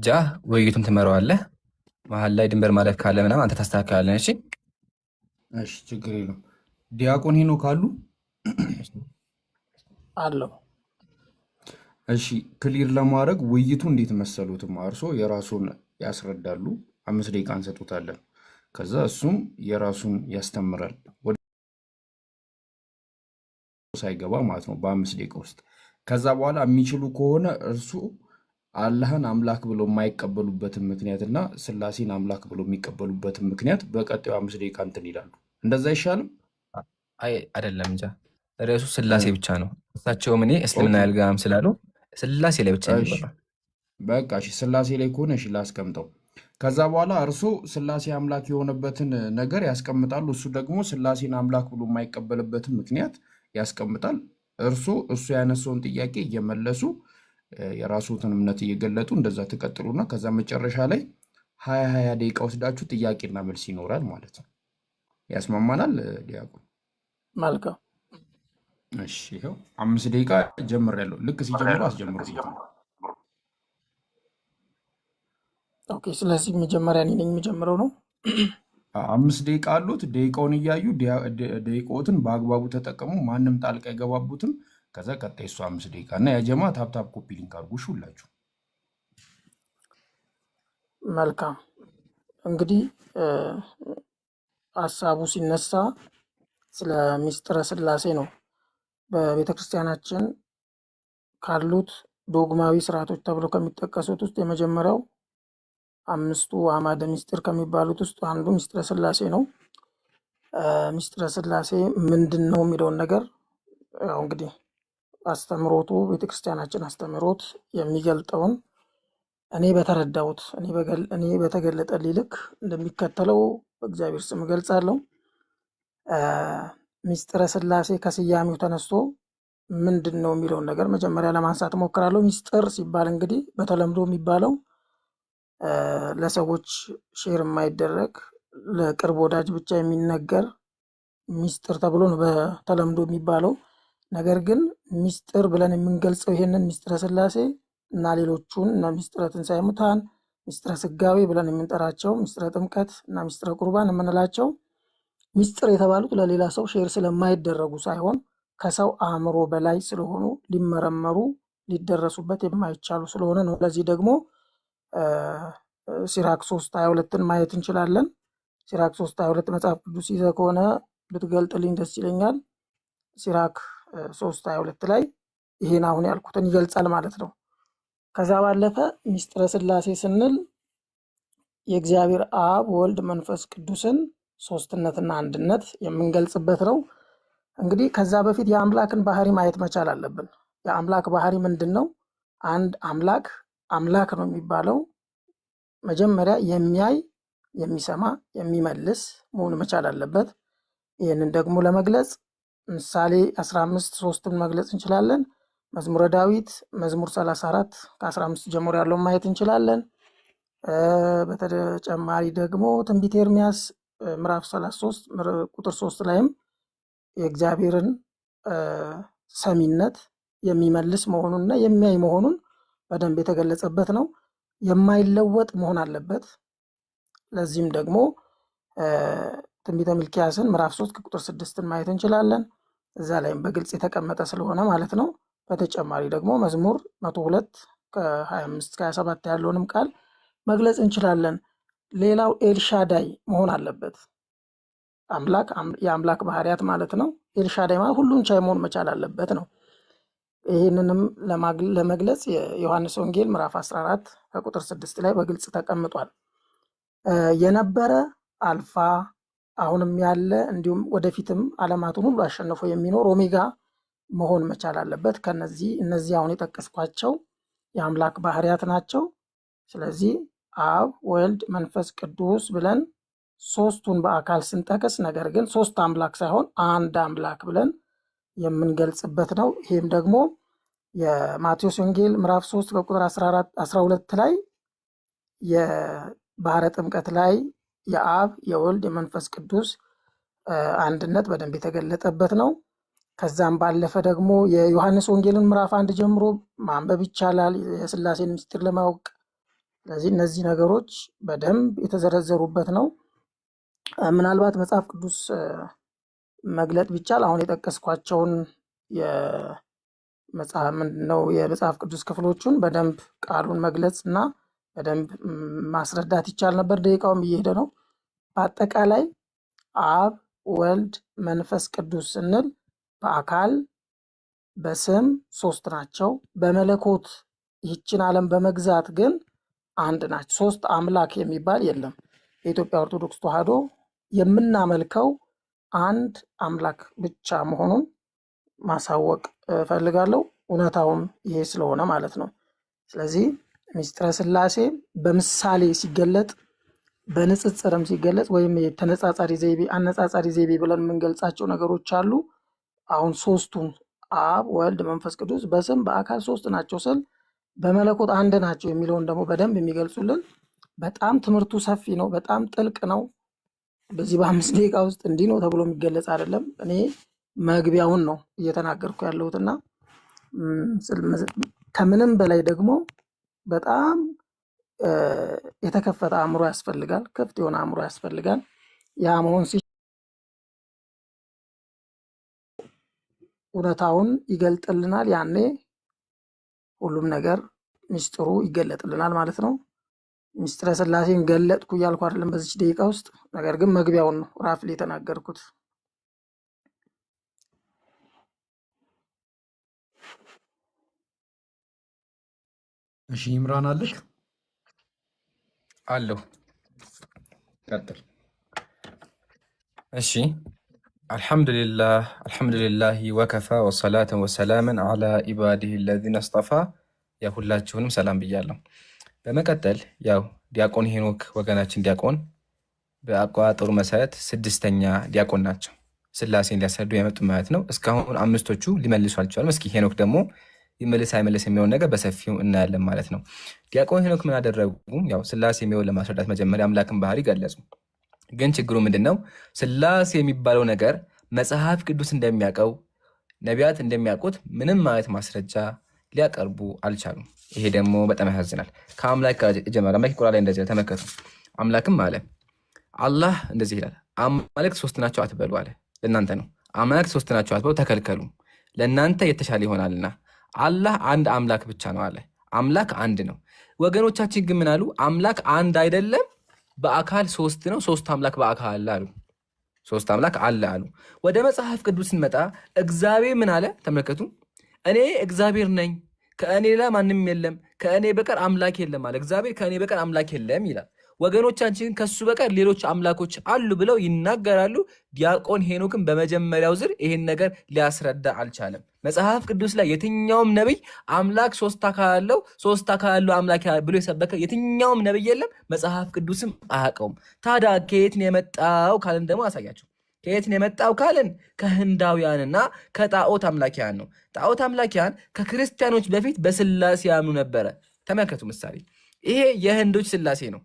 ጃ ውይይቱን ትመራዋለህ። መሀል ላይ ድንበር ማለፍ ካለ ምናምን አንተ ታስተካክላለህ። እሺ እሺ ችግር የለም። ዲያቆን ሄኖክ ካሉ አለው። እሺ ክሊር ለማድረግ ውይይቱ እንዴት መሰሉትም እርሶ የራሱን ያስረዳሉ። 5 ደቂቃ እንሰጡታለን። ከዛ እሱም የራሱን ያስተምራል ወደ ሳይገባ ማለት ነው በ5 ደቂቃ ውስጥ። ከዛ በኋላ የሚችሉ ከሆነ እርሱ አላህን አምላክ ብሎ የማይቀበሉበትን ምክንያት እና ስላሴን አምላክ ብሎ የሚቀበሉበትን ምክንያት በቀጣዩ 5 ደቂቃ እንትን ይላሉ። እንደዛ አይሻልም? አይ አይደለም፣ እንጃ ርዕሱ ስላሴ ብቻ ነው። እሳቸውም እኔ እስልምና ኦኬ ያልገባም ስላሉ ስላሴ ላይ ብቻ እሺ የሚወራው። በቃ እሺ፣ ስላሴ ላይ ከሆነ እሺ ላስቀምጠው። ከዛ በኋላ እርሶ ስላሴ አምላክ የሆነበትን ነገር ያስቀምጣሉ። እሱ ደግሞ ስላሴን አምላክ ብሎ የማይቀበልበትን ምክንያት ያስቀምጣል። እሱ ያነሳውን ጥያቄ እየመለሱ የራሱትን እምነት እየገለጡ እንደዛ ትቀጥሉና ከዛ መጨረሻ ላይ 20 ደቂቃ ወስዳችሁ ጥያቄና መልስ ይኖራል ማለት ነው። ያስማማናል ዲያቆን? መልካም። እሺ ይኸው 5 ደቂቃ ጀምሬያለሁ። ልክ ሲጀምሩ አስጀምሩ። ኦኬ። ስለዚህ መጀመሪያ እኔ ነኝ የሚጀምረው ነው። 5 ደቂቃ አሉት። ደቂቃውን እያዩ ደቂቃዎትን በአግባቡ ተጠቀሙ። ማንም ጣልቃ አይገባቡትም። ከዛ ቀጣይ እሱ 5 ደቂቃ እና ያጀማ ታፕታፕ ኮፒ ሊንክ አድርጉ ሁላችሁ። መልካም። እንግዲህ ሀሳቡ ሲነሳ ስለ ሚስጥረ ስላሴ ነው። በቤተ ክርስቲያናችን ካሉት ዶግማዊ ስርዓቶች ተብለው ከሚጠቀሱት ውስጥ የመጀመሪያው 5ቱ አዕማደ ምስጢር ከሚባሉት ውስጥ አንዱ ሚስጥረ ስላሴ ነው። ሚስጥረ ስላሴ ምንድን ነው የሚለውን ነገር ያው እንግዲህ አስተምሮቱ ቤተክርስቲያናችን አስተምሮት የሚገልጠውን እኔ በተረዳሁት እኔ በተገለጠልኝ ልክ እንደሚከተለው በእግዚአብሔር ስም እገልጻለሁ። ሚስጥረ ስላሴ ከስያሜው ተነስቶ ምንድን ነው የሚለውን ነገር መጀመሪያ ለማንሳት እሞክራለሁ። ሚስጥር ሲባል እንግዲህ በተለምዶ የሚባለው ለሰዎች ሼር የማይደረግ ለቅርብ ወዳጅ ብቻ የሚነገር ሚስጥር ተብሎ ነው በተለምዶ የሚባለው። ነገር ግን ሚስጥር ብለን የምንገልጸው ይሄንን ሚስጥረ ስላሴ እና ሌሎቹን እና ሚስጥረ ትንሣኤ ሙታን፣ ሚስጥረ ስጋዌ ብለን የምንጠራቸው ሚስጥረ ጥምቀት እና ሚስጥረ ቁርባን የምንላቸው ሚስጥር የተባሉት ለሌላ ሰው ሼር ስለማይደረጉ ሳይሆን ከሰው አእምሮ በላይ ስለሆኑ ሊመረመሩ ሊደረሱበት የማይቻሉ ስለሆነ ነው። ለዚህ ደግሞ ሲራክ 3:22ን ማየት እንችላለን። ሲራክ 3:22 መጽሐፍ ቅዱስ ይዘህ ከሆነ ብትገልጥልኝ ደስ ይለኛል። ሲራክ 3:22 ላይ ይሄን አሁን ያልኩትን ይገልጻል ማለት ነው። ከዛ ባለፈ ሚስጥረ ስላሴ ስንል የእግዚአብሔር አብ ወልድ መንፈስ ቅዱስን ሶስትነትና አንድነት የምንገልጽበት ነው። እንግዲህ ከዛ በፊት የአምላክን ባህሪ ማየት መቻል አለብን። የአምላክ ባህሪ ምንድን ነው? አንድ አምላክ አምላክ ነው የሚባለው መጀመሪያ የሚያይ፣ የሚሰማ፣ የሚመልስ መሆን መቻል አለበት። ይህንን ደግሞ ለመግለጽ ምሳሌ 15:3ን መግለጽ እንችላለን። መዝሙረ ዳዊት መዝሙር 34 ከ15 ጀምሮ ያለውን ማየት እንችላለን። በተጨማሪ ደግሞ ትንቢተ ኤርምያስ ምዕራፍ 33 ቁጥር 3 ላይም የእግዚአብሔርን ሰሚነት የሚመልስ መሆኑንና የሚያይ መሆኑን በደንብ የተገለጸበት ነው። የማይለወጥ መሆን አለበት። ለዚህም ደግሞ ትንቢተ ሚልክያስን ምዕራፍ 3 ቁጥር 6ን ማየት እንችላለን። እዛ ላይም በግልጽ የተቀመጠ ስለሆነ ማለት ነው። በተጨማሪ ደግሞ መዝሙር 102 ከ25-27 ያለውንም ቃል መግለጽ እንችላለን። ሌላው ኤልሻዳይ መሆን አለበት። አምላክ የአምላክ ባህሪያት ማለት ነው። ኤልሻዳይ ማለት ሁሉን ቻይ መሆን መቻል አለበት ነው። ይህንንም ለመግለጽ የዮሐንስ ወንጌል ምዕራፍ 14 ከቁጥር 6 ላይ በግልጽ ተቀምጧል። የነበረ አልፋ አሁንም ያለ እንዲሁም ወደፊትም ዓለማቱን ሁሉ አሸንፎ የሚኖር ኦሜጋ መሆን መቻል አለበት። እነዚህ አሁን የጠቀስኳቸው የአምላክ ባህሪያት ናቸው። ስለዚህ አብ ወልድ መንፈስ ቅዱስ ብለን ሶስቱን በአካል ስንጠቅስ ነገር ግን ሶስት አምላክ ሳይሆን አንድ አምላክ ብለን የምንገልጽበት ነው። ይህም ደግሞ የማቴዎስ ወንጌል ምዕራፍ 3 ከቁጥር 12 ላይ የባህረ ጥምቀት ላይ የአብ የወልድ የመንፈስ ቅዱስ አንድነት በደንብ የተገለጠበት ነው። ከዛም ባለፈ ደግሞ የዮሐንስ ወንጌልን ምዕራፍ 1 ጀምሮ ማንበብ ይቻላል። የስላሴን ምስጢር ለማወቅ ስለዚህ እነዚህ ነገሮች በደንብ የተዘረዘሩበት ነው። ምናልባት መጽሐፍ ቅዱስ መግለጥ ቢቻል አሁን የጠቀስኳቸውን የመጽሐፍ ቅዱስ ክፍሎቹን በደንብ ቃሉን መግለጽ እና በደንብ ማስረዳት ይቻል ነበር። ደቂቃውም እየሄደ ነው። በአጠቃላይ አብ፣ ወልድ፣ መንፈስ ቅዱስ ስንል በአካል በስም ሶስት ናቸው። በመለኮት ይህችን ዓለም በመግዛት ግን አንድ ናቸው። ሶስት አምላክ የሚባል የለም። የኢትዮጵያ ኦርቶዶክስ ተዋሕዶ የምናመልከው አንድ አምላክ ብቻ መሆኑን ማሳወቅ እፈልጋለሁ። እውነታውም ይሄ ስለሆነ ማለት ነው። ስለዚህ ምስጢረ ሥላሴ በምሳሌ ሲገለጥ በንጽጽርም ሲገለጽ ወይም የተነጻጻሪ ዘይቤ አነጻጻሪ ዘይቤ ብለን የምንገልጻቸው ነገሮች አሉ። አሁን ሶስቱን አብ፣ ወልድ፣ መንፈስ ቅዱስ በስም በአካል ሶስት ናቸው ስል በመለኮት አንድ ናቸው የሚለውን ደግሞ በደንብ የሚገልጹልን በጣም ትምህርቱ ሰፊ ነው፣ በጣም ጥልቅ ነው። በዚህ በ5 ደቂቃ ውስጥ እንዲህ ነው ተብሎ የሚገለጽ አይደለም። እኔ መግቢያውን ነው እየተናገርኩ ያለሁትና ከምንም በላይ ደግሞ በጣም የተከፈተ አእምሮ ያስፈልጋል። ክፍት የሆነ አእምሮ ያስፈልጋል። ያ መሆን እውነታውን ይገልጥልናል። ያኔ ሁሉም ነገር ምስጢሩ ይገለጥልናል ማለት ነው። ምስጢረ ሥላሴን ገለጥኩ እያልኩ አይደለም በዚች ደቂቃ ውስጥ፣ ነገር ግን መግቢያውን ነው ራፍሊ የተናገርኩት። እሺ ይምራን አለህ? አለሁ። ቀጥል። እሺ አልሐምዱሊላህ ወከፋ ወሰላተን ወሰላምን አላ ኢባዲህ ለዚነ አስጠፋ። ሁላችሁንም ሰላም ብያለሁ። በመቀጠል ዲያቆን ሄኖክ ወገናችን ዲያቆን በአቆጣጠሩ መሰረት 6ኛ ዲያቆን ናቸው። ሥላሴን ሊያስረዱ የመጡ ማለት ነው። እስካሁን 5ቶቹ ሊመልሱ አልቻሉም። እስኪ ሄኖክ ደግሞ ይመልስ አይመልስ የሚሆን ነገር በሰፊው እናያለን ማለት ነው። ዲያቆን ሄኖክ ምን አደረጉ? ሥላሴ የሚሆን ለማስረዳት መጀመሪያ አምላክን ባህሪ ገለጹ። ግን ችግሩ ምንድነው? ሥላሴ የሚባለው ነገር መጽሐፍ ቅዱስ እንደሚያውቀው ነቢያት እንደሚያውቁት ምንም ማለት ማስረጃ ሊያቀርቡ አልቻሉም። ይሄ ደግሞ በጣም ያሳዝናል። ከአምላክ ጀመረ። አምላክ ቁርአን ላይ እንደዚህ ተመከቱ። አምላክም አለ አላህ እንደዚህ ይላል፣ አማልክት ሶስት ናቸው አትበሉ አለ። ለእናንተ ነው። አማልክት ሶስት ናቸው አትበሉ ተከልከሉ፣ ለእናንተ የተሻለ ይሆናልና። አላህ አንድ አምላክ ብቻ ነው አለ። አምላክ አንድ ነው። ወገኖቻችን ግን ምን አሉ? አምላክ አንድ አይደለም፣ በአካል ሶስት ነው። ሶስት አምላክ በአካል አለ አሉ። ሶስት አምላክ አለ አሉ። ወደ መጽሐፍ ቅዱስ ስንመጣ እግዚአብሔር ምን አለ? ተመልከቱ። እኔ እግዚአብሔር ነኝ፣ ከእኔ ሌላ ማንም የለም፣ ከእኔ በቀር አምላክ የለም አለ። እግዚአብሔር ከእኔ በቀር አምላክ የለም ይላል። ወገኖቻችን ከሱ በቀር ሌሎች አምላኮች አሉ ብለው ይናገራሉ። ዲያቆን ሄኖክን በመጀመሪያው ዝር ይሄን ነገር ሊያስረዳ አልቻለም። መጽሐፍ ቅዱስ ላይ የትኛውም ነቢይ አምላክ ሶስት አካል አለው፣ ሶስት አካል ያለው አምላክ ብሎ የሰበከ የትኛውም ነቢይ የለም። መጽሐፍ ቅዱስም አያውቀውም። ታዲያ ከየት ነው የመጣው ካልን ደግሞ አሳያቸው። ከየት ነው የመጣው ካልን ከህንዳውያንና ከጣዖት አምላኪያን ነው። ጣዖት አምላኪያን ከክርስቲያኖች በፊት በሥላሴ ያምኑ ነበረ። ተመልከቱ ምሳሌ። ይሄ የህንዶች ሥላሴ ነው።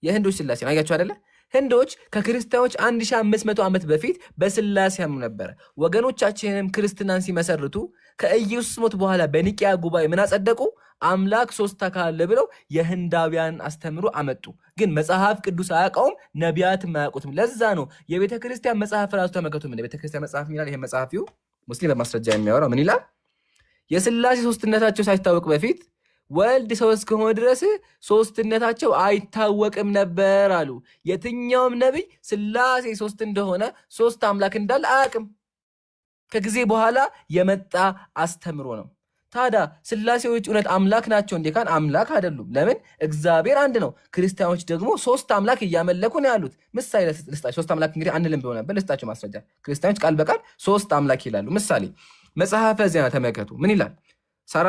የህንዶች ሥላሴ ነው። አያችሁ አይደለ? ህንዶች ከክርስቲያኖች 1500 ዓመት በፊት በሥላሴ ያምኑ ነበረ። ወገኖቻችንም ክርስትናን ሲመሰርቱ ከኢየሱስ ሞት በኋላ በኒቅያ ጉባኤ ምን አጸደቁ? አምላክ ሶስት አካል ብለው የህንዳውያን አስተምሮ አመጡ። ግን መጽሐፍ ቅዱስ አያውቀውም፣ ነቢያትም አያውቁትም። ለዛ ነው የቤተ ክርስቲያን መጽሐፍ ራሱ ተመልከቱ። ምን የቤተ ክርስቲያን መጽሐፍ ይላል? ይሄ መጽሐፊው ሙስሊም በማስረጃ የሚያወራው ምን ይላል? የሥላሴ ሶስትነታቸው ሳይታወቅ በፊት ወልድ ሰው እስከሆነ ድረስ ሶስትነታቸው አይታወቅም ነበር አሉ። የትኛውም ነቢይ ሥላሴ ሶስት እንደሆነ ሶስት አምላክ እንዳለ አያውቅም። ከጊዜ በኋላ የመጣ አስተምሮ ነው። ታዲያ ሥላሴዎች እውነት አምላክ ናቸው እንዴ ካን አምላክ አይደሉም። ለምን? እግዚአብሔር አንድ ነው። ክርስቲያኖች ደግሞ ሶስት አምላክ እያመለኩ ነው ያሉት። ምሳሌ ልስጣቸው። ሶስት አምላክ እንግዲህ አንልም ቢሆን ነበር። ልስጣቸው ማስረጃ። ክርስቲያኖች ቃል በቃል ሶስት አምላክ ይላሉ። ምሳሌ መጽሐፈ ዜና ተመልከቱ። ምን ይላል? ሳራ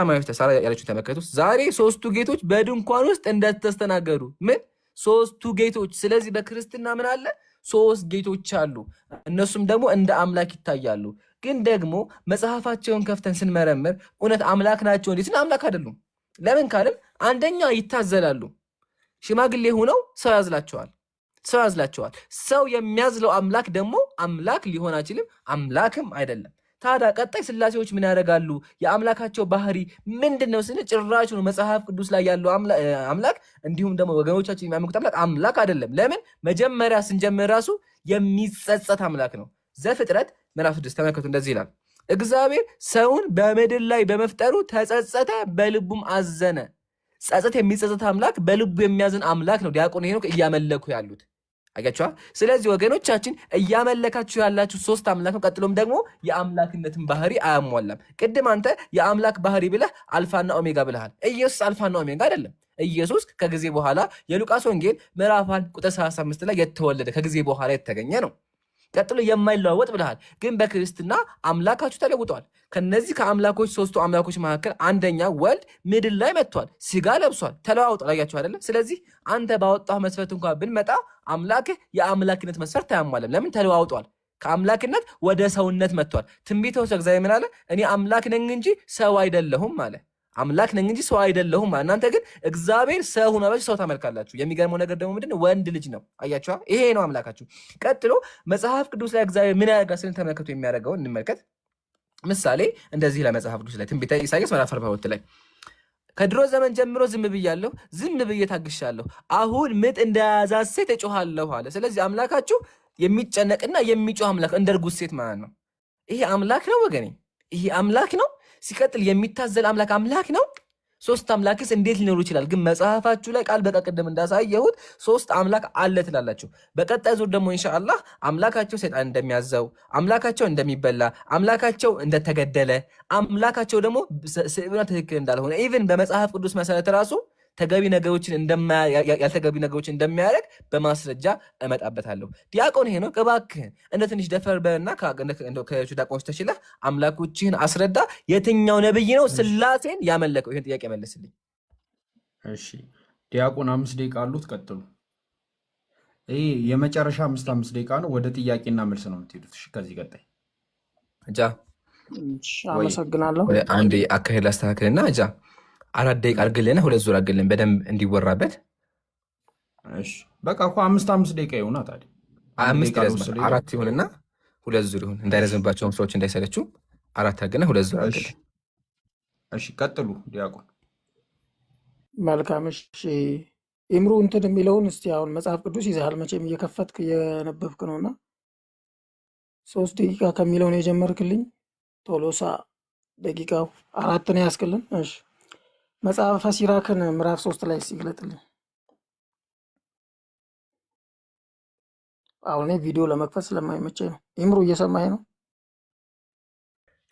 ያለችው ተመልከቱ። ዛሬ ሶስቱ ጌቶች በድንኳን ውስጥ እንደተስተናገዱ። ምን? ሶስቱ ጌቶች። ስለዚህ በክርስትና ምን አለ? ሶስት ጌቶች አሉ። እነሱም ደግሞ እንደ አምላክ ይታያሉ። ግን ደግሞ መጽሐፋቸውን ከፍተን ስንመረምር እውነት አምላክ ናቸው እንዴት? አምላክ አይደሉም። ለምን ካለም አንደኛ ይታዘላሉ። ሽማግሌ ሆነው ሰው ያዝላቸዋል። ሰው የሚያዝለው አምላክ ደግሞ አምላክ ሊሆን አይችልም፣ አምላክም አይደለም። ታዲያ ቀጣይ ስላሴዎች ምን ያደርጋሉ? የአምላካቸው ባህሪ ምንድን ነው ስንል ጭራሽ ነው መጽሐፍ ቅዱስ ላይ ያለው አምላክ እንዲሁም ደግሞ ወገኖቻችን የሚያመልኩት አምላክ አይደለም። ለምን? መጀመሪያ ስንጀምር ራሱ የሚጸጸት አምላክ ነው። ዘፍጥረት ምዕራፍ 6 ተመልከቱ፣ እንደዚህ ይላል፣ እግዚአብሔር ሰውን በምድር ላይ በመፍጠሩ ተጸጸተ፣ በልቡም አዘነ። ጸጸት የሚጸጸት አምላክ፣ በልቡ የሚያዝን አምላክ ነው ዲያቆን ሄኖክ እያመለኩ ያሉት። አያችኋ? ስለዚህ ወገኖቻችን እያመለካችሁ ያላችሁ ሶስት አምላክ ነው። ቀጥሎም ደግሞ የአምላክነትን ባህሪ አያሟላም። ቅድም አንተ የአምላክ ባህሪ ብለህ አልፋና ኦሜጋ ብለሃል። ኢየሱስ አልፋና ኦሜጋ አይደለም። ኢየሱስ ከጊዜ በኋላ የሉቃስ ወንጌል ምዕራፍ 1 ቁጥር 35 ላይ የተወለደ ከጊዜ በኋላ የተገኘ ነው። ቀጥሎ የማይለዋወጥ ብለሃል። ግን በክርስትና አምላካችሁ ተለውጧል። ከነዚህ ከአምላኮች ሶስቱ አምላኮች መካከል አንደኛ ወልድ ምድር ላይ መጥቷል፣ ስጋ ለብሷል፣ ተለዋውጧል። አያችሁ አይደለም? ስለዚህ አንተ ባወጣው መስፈርት እንኳን ብንመጣ አምላክህ የአምላክነት መስፈርት አያሟላም። ለምን? ተለዋውጧል። ከአምላክነት ወደ ሰውነት መጥቷል። ትንቢተ ሆሴዕ እግዚአብሔር ምን አለ? እኔ አምላክ ነኝ እንጂ ሰው አይደለሁም አለ። አምላክ ነኝ እንጂ ሰው አይደለሁም። እናንተ ግን እግዚአብሔር ሰው ሆኖ ሰው ታመልካላችሁ። የሚገርመው ነገር ደግሞ ምንድን ነው? ወንድ ልጅ ነው። አያችኋ? ይሄ ነው አምላካችሁ። ቀጥሎ መጽሐፍ ቅዱስ ላይ እግዚአብሔር ምን ያደርጋል ስልን ተመልከቱ። የሚያደርገውን እንመልከት። ምሳሌ እንደዚህ ላይ መጽሐፍ ቅዱስ ላይ ትንቢተ ኢሳይያስ ምዕራፍ 42 ላይ ከድሮ ዘመን ጀምሮ ዝም ብያለሁ፣ ዝም ብዬ ታግሻለሁ፣ አሁን ምጥ እንደያዛት ሴት እጮሃለሁ አለ። ስለዚህ አምላካችሁ የሚጨነቅና የሚጮህ አምላክ፣ እንደ እርጉዝ ሴት ማለት ነው። ይሄ አምላክ ነው ወገኔ፣ ይሄ አምላክ ነው። ሲቀጥል የሚታዘል አምላክ ነው። ሶስት አምላክስ እንዴት ሊኖሩ ይችላል? ግን መጽሐፋችሁ ላይ ቃል በቃል ቅድም እንዳሳየሁት ሶስት አምላክ አለ ትላላችሁ። በቀጣይ ዙር ደግሞ ኢንሻአላህ አምላካቸው ሰይጣን እንደሚያዘው፣ አምላካቸው እንደሚበላ፣ አምላካቸው እንደተገደለ፣ አምላካቸው ደግሞ ስዕብና ትክክል እንዳልሆነ ኢቭን በመጽሐፍ ቅዱስ መሰረት ራሱ ተገቢ ነገሮችን ያልተገቢ ነገሮችን እንደሚያደርግ በማስረጃ እመጣበታለሁ። ዲያቆን ሄኖክ እባክህን እንደ ትንሽ ደፈር በልና ከሌሎቹ ዲያቆኖች ተሽለህ አምላኮችህን አስረዳ። የትኛው ነብይ ነው ስላሴን ያመለከው? ይህን ጥያቄ መልስልኝ። እሺ ዲያቆን 5 ደቂቃ አሉት፣ ቀጥሉ። ይህ የመጨረሻ 5 ደቂቃ ነው። ወደ ጥያቄና መልስ ነው የምትሄዱት። እሺ ከዚህ ቀጣይ እጃ አመሰግናለሁ። አንዴ አካሄድ ላስተካክልና እጃ 4 ደቂቃ አድርግልንና 2 ዙር አድርግልን በደንብ እንዲወራበት። እሺ በቃ እኮ 5 ደቂቃ ይሆናል። ታዲያ 5 ይረዝማል። 4 ይሁንና 2 ዙር ይሁን፣ እንዳይረዝምባቸውም ሰዎች እንዳይሰለችው 4 አድርግና 2 ዙር አድርግልን። እሺ ቀጥሉ ዲያቆን። መልካም። እሺ ኢምሩ እንትን የሚለውን እስቲ አሁን መጽሐፍ ቅዱስ ይዘሃል መቼም እየከፈትክ እየነበብክ ነውና 3 ደቂቃ ከሚለው ነው የጀመርክልኝ። ቶሎሳ ደቂቃው 4 ነው ያስክልን። እሺ መጽሐፈ ሲራክን ምዕራፍ 3 ላይ ሲግለጥልኝ። አሁን ቪዲዮ ለመክፈት ስለማይመቸኝ ነው። ኢምሩ እየሰማኝ ነው?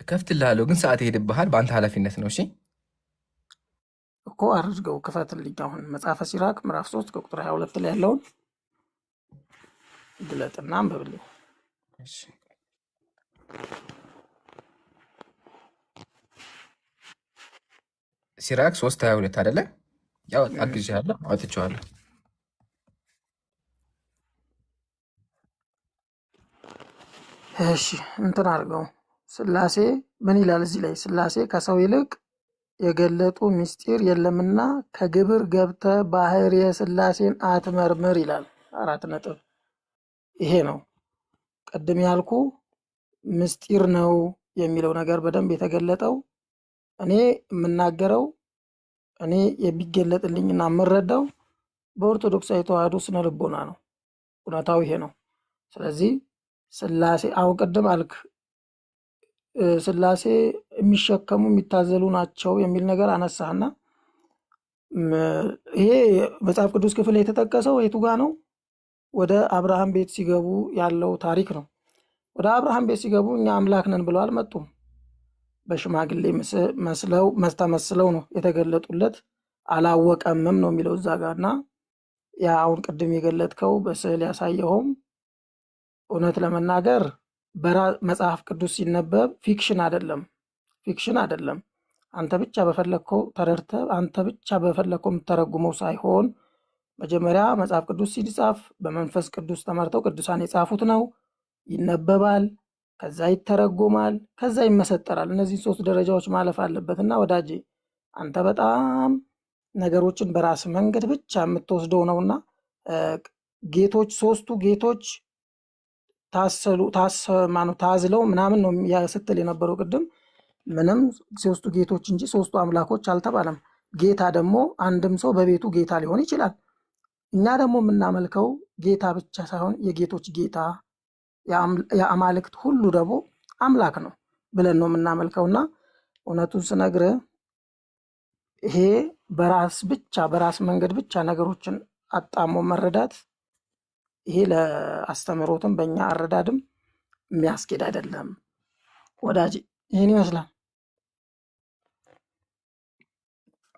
እከፍትልሃለሁ ግን ሰዓት ይሄድብሃል። በአንተ ኃላፊነት ነው። እሺ እኮ አድርገው ክፈትልኝ። አሁን መጽሐፈ ሲራክ ምዕራፍ 3 ከቁጥር 22 ላይ ያለውን ግለጥና አንብብልኝ። እሺ ሲራክ 3:22 አይደለ? ያው አግዤሃለሁ፣ አውጥቼዋለሁ። እሺ እንትን አድርገው። ስላሴ ምን ይላል እዚህ ላይ? ስላሴ ከሰው ይልቅ የገለጡ ምስጢር የለምና ከግብር ገብተ ባህር የስላሴን አትመርምር ይላል። 4 ነጥብ። ይሄ ነው ቅድም ያልኩ ምስጢር ነው የሚለው ነገር በደንብ የተገለጠው። እኔ የምናገረው እኔ የሚገለጥልኝና የምረዳው በኦርቶዶክሳዊ ተዋህዶ ስነ ልቦና ነው። እውነታው ይሄ ነው። ስለዚህ ስላሴ አሁን ቅድም አልክ ስላሴ የሚሸከሙ የሚታዘሉ ናቸው የሚል ነገር አነሳህና ይሄ መጽሐፍ ቅዱስ ክፍል የተጠቀሰው የቱ ጋ ነው? ወደ አብርሃም ቤት ሲገቡ ያለው ታሪክ ነው። ወደ አብርሃም ቤት ሲገቡ እኛ አምላክ ነን ብለው አልመጡም። በሽማግሌ ተመስለው ነው የተገለጡለት። አላወቀምም ነው የሚለው እዛ ጋር እና ያ አሁን ቅድም የገለጥከው በስዕል ያሳየኸውም እውነት ለመናገር መጽሐፍ ቅዱስ ሲነበብ ፊክሽን አይደለም። አንተ ብቻ በፈለግከው ተረድተህ አንተ ብቻ በፈለግከው የምተረጉመው ሳይሆን መጀመሪያ መጽሐፍ ቅዱስ ሲጻፍ በመንፈስ ቅዱስ ተመርተው ቅዱሳን የጻፉት ነው። ይነበባል፣ ከዛ ይተረጎማል፣ ከዛ ይመሰጠራል። እነዚህ 3 ደረጃዎች ማለፍ አለበት እና ወዳጄ አንተ በጣም ነገሮችን በራስ መንገድ ብቻ የምትወስደው ነውና ጌቶች 3ቱ ጌቶች ታዝለው ምናምን ነው ስትል የነበረው ቅድም። ምንም ሶስቱ ጌቶች እንጂ ሶስቱ አምላኮች አልተባለም። ጌታ ደግሞ አንድም ሰው በቤቱ ጌታ ሊሆን ይችላል። እኛ ደግሞ የምናመልከው ጌታ ብቻ ሳይሆን የጌቶች ጌታ የአማልክት ሁሉ ደግሞ አምላክ ነው ብለን ነው የምናመልከውና እውነቱን ስነግርህ ይሄ በራስ መንገድ ብቻ ነገሮችን አጣሞ መረዳት ይሄ ለአስተምህሮትም በእኛ አረዳድም የሚያስኬድ አይደለም ወዳጅ። ይህን ይመስላል።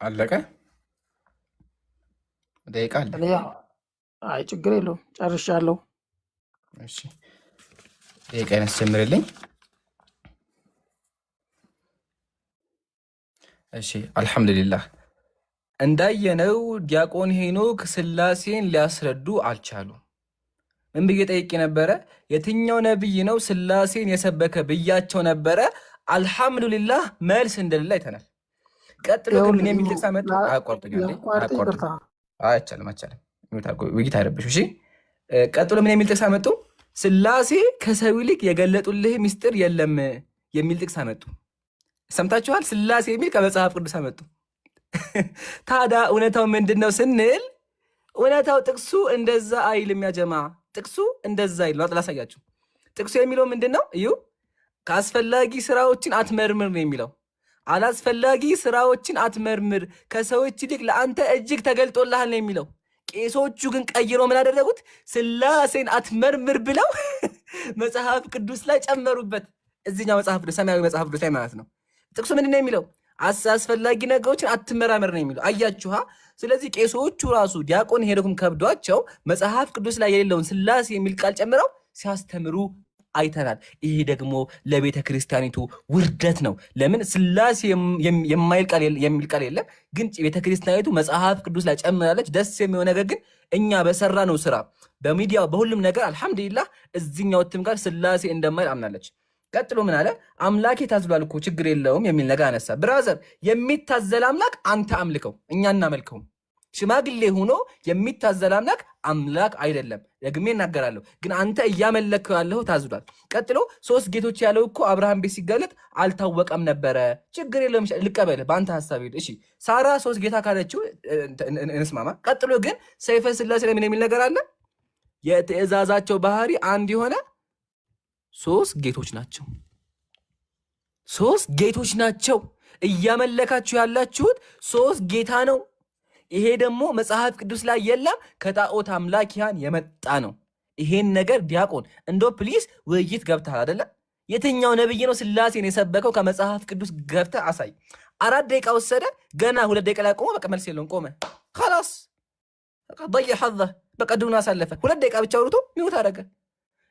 አለቀ። ደቂቃ አለ። አይ ችግር የለውም ጨርሻለሁ። እሺ ደቂቃ ያስጀምርልኝ። እሺ አልሐምዱሊላህ። እንዳየነው ዲያቆን ሄኖክ ስላሴን ሊያስረዱ አልቻሉም። ምን ብዬ ጠይቄ ነበረ? የትኛው ነብይ ነው ስላሴን የሰበከ ብያቸው ነበረ። አልሐምዱሊላህ መልስ እንደሌለ አይተናል። ቀጥሎ ግን ምን የሚል ጥቅስ አመጡ? አይቻልም ውይይት አይረብሽ። እሺ ቀጥሎ ምን የሚል ጥቅስ አመጡ? ስላሴ ከሰው ይልቅ የገለጡልህ ሚስጥር የለም የሚል ጥቅስ አመጡ። ሰምታችኋል? ስላሴ የሚል ከመጽሐፍ ቅዱስ አመጡ። ታዲያ እውነታው ምንድን ነው ስንል እውነታው ጥቅሱ እንደዛ አይልም። ያጀማ ጥቅሱ እንደዛ አይልም። ላሳያችሁ። ጥቅሱ የሚለው ምንድን ነው? እዩ። ከአስፈላጊ ስራዎችን አትመርምር ነው የሚለው። አላስፈላጊ ስራዎችን አትመርምር፣ ከሰዎች ይልቅ ለአንተ እጅግ ተገልጦልሃል ነው የሚለው። ቄሶቹ ግን ቀይሮ ምን አደረጉት? ስላሴን አትመርምር ብለው መጽሐፍ ቅዱስ ላይ ጨመሩበት። እዚህኛው መጽሐፍ ቅዱስ ሰማያዊ መጽሐፍ ቅዱስ ላይ ማለት ነው። ጥቅሱ ምንድን ነው የሚለው? አስፈላጊ ነገሮችን አትመራመር ነው የሚለው። አያችኋ? ስለዚህ ቄሶቹ ራሱ ዲያቆን ሄኖክም ከብዷቸው መጽሐፍ ቅዱስ ላይ የሌለውን ስላሴ የሚል ቃል ጨምረው ሲያስተምሩ አይተናል። ይሄ ደግሞ ለቤተ ክርስቲያኒቱ ውርደት ነው። ለምን ስላሴ የሚል ቃል የለም፣ ግን ቤተ ክርስቲያኒቱ መጽሐፍ ቅዱስ ላይ ጨምራለች። ደስ የሚሆን ነገር ግን እኛ በሰራ ነው ስራ በሚዲያ በሁሉም ነገር አልሐምዱሊላህ እዚህኛው እትም ጋር ስላሴ እንደማይል አምናለች። ቀጥሎ ምን አለ? አምላክ ታዝሏል እኮ ችግር የለውም የሚል ነገር አነሳ። ብራዘር የሚታዘል አምላክ አንተ አምልከው፣ እኛ እናመልከውም። ሽማግሌ ሆኖ የሚታዘል አምላክ አምላክ አይደለም። ደግሜ እናገራለሁ። ግን አንተ እያመለከው ያለው ታዝሏል። ቀጥሎ ሶስት ጌቶች ያለው እኮ አብርሃም ቤት ሲጋለጥ አልታወቀም ነበረ። ችግር የለውም ልቀበል፣ በአንተ ሀሳብ ሄድ። እሺ ሳራ ሶስት ጌታ ካለችው እንስማማ። ቀጥሎ ግን ሰይፈ ስላሴ ለምን የሚል ነገር አለ? የትእዛዛቸው ባህሪ አንድ የሆነ ሶስት ጌቶች ናቸው። ሶስት ጌቶች ናቸው። እያመለካችሁ ያላችሁት ሶስት ጌታ ነው። ይሄ ደግሞ መጽሐፍ ቅዱስ ላይ የለም፣ ከጣዖት አምላኪያን የመጣ ነው። ይሄን ነገር ዲያቆን እንዶ ፕሊስ ውይይት ገብተሃል አይደለ? የትኛው ነብይ ነው ስላሴን የሰበከው? ከመጽሐፍ ቅዱስ ገብተህ አሳይ። 4 ደቂቃ ወሰደ። ገና 2 ደቂቃ ላይ ቆመ። በቃ መልስ የለውም። ቆመ خلاص ضيع حظه። በቃ ድሩን አሳለፈ። 2 ደቂቃ ብቻ አውርቶ ሚውት አደረገ።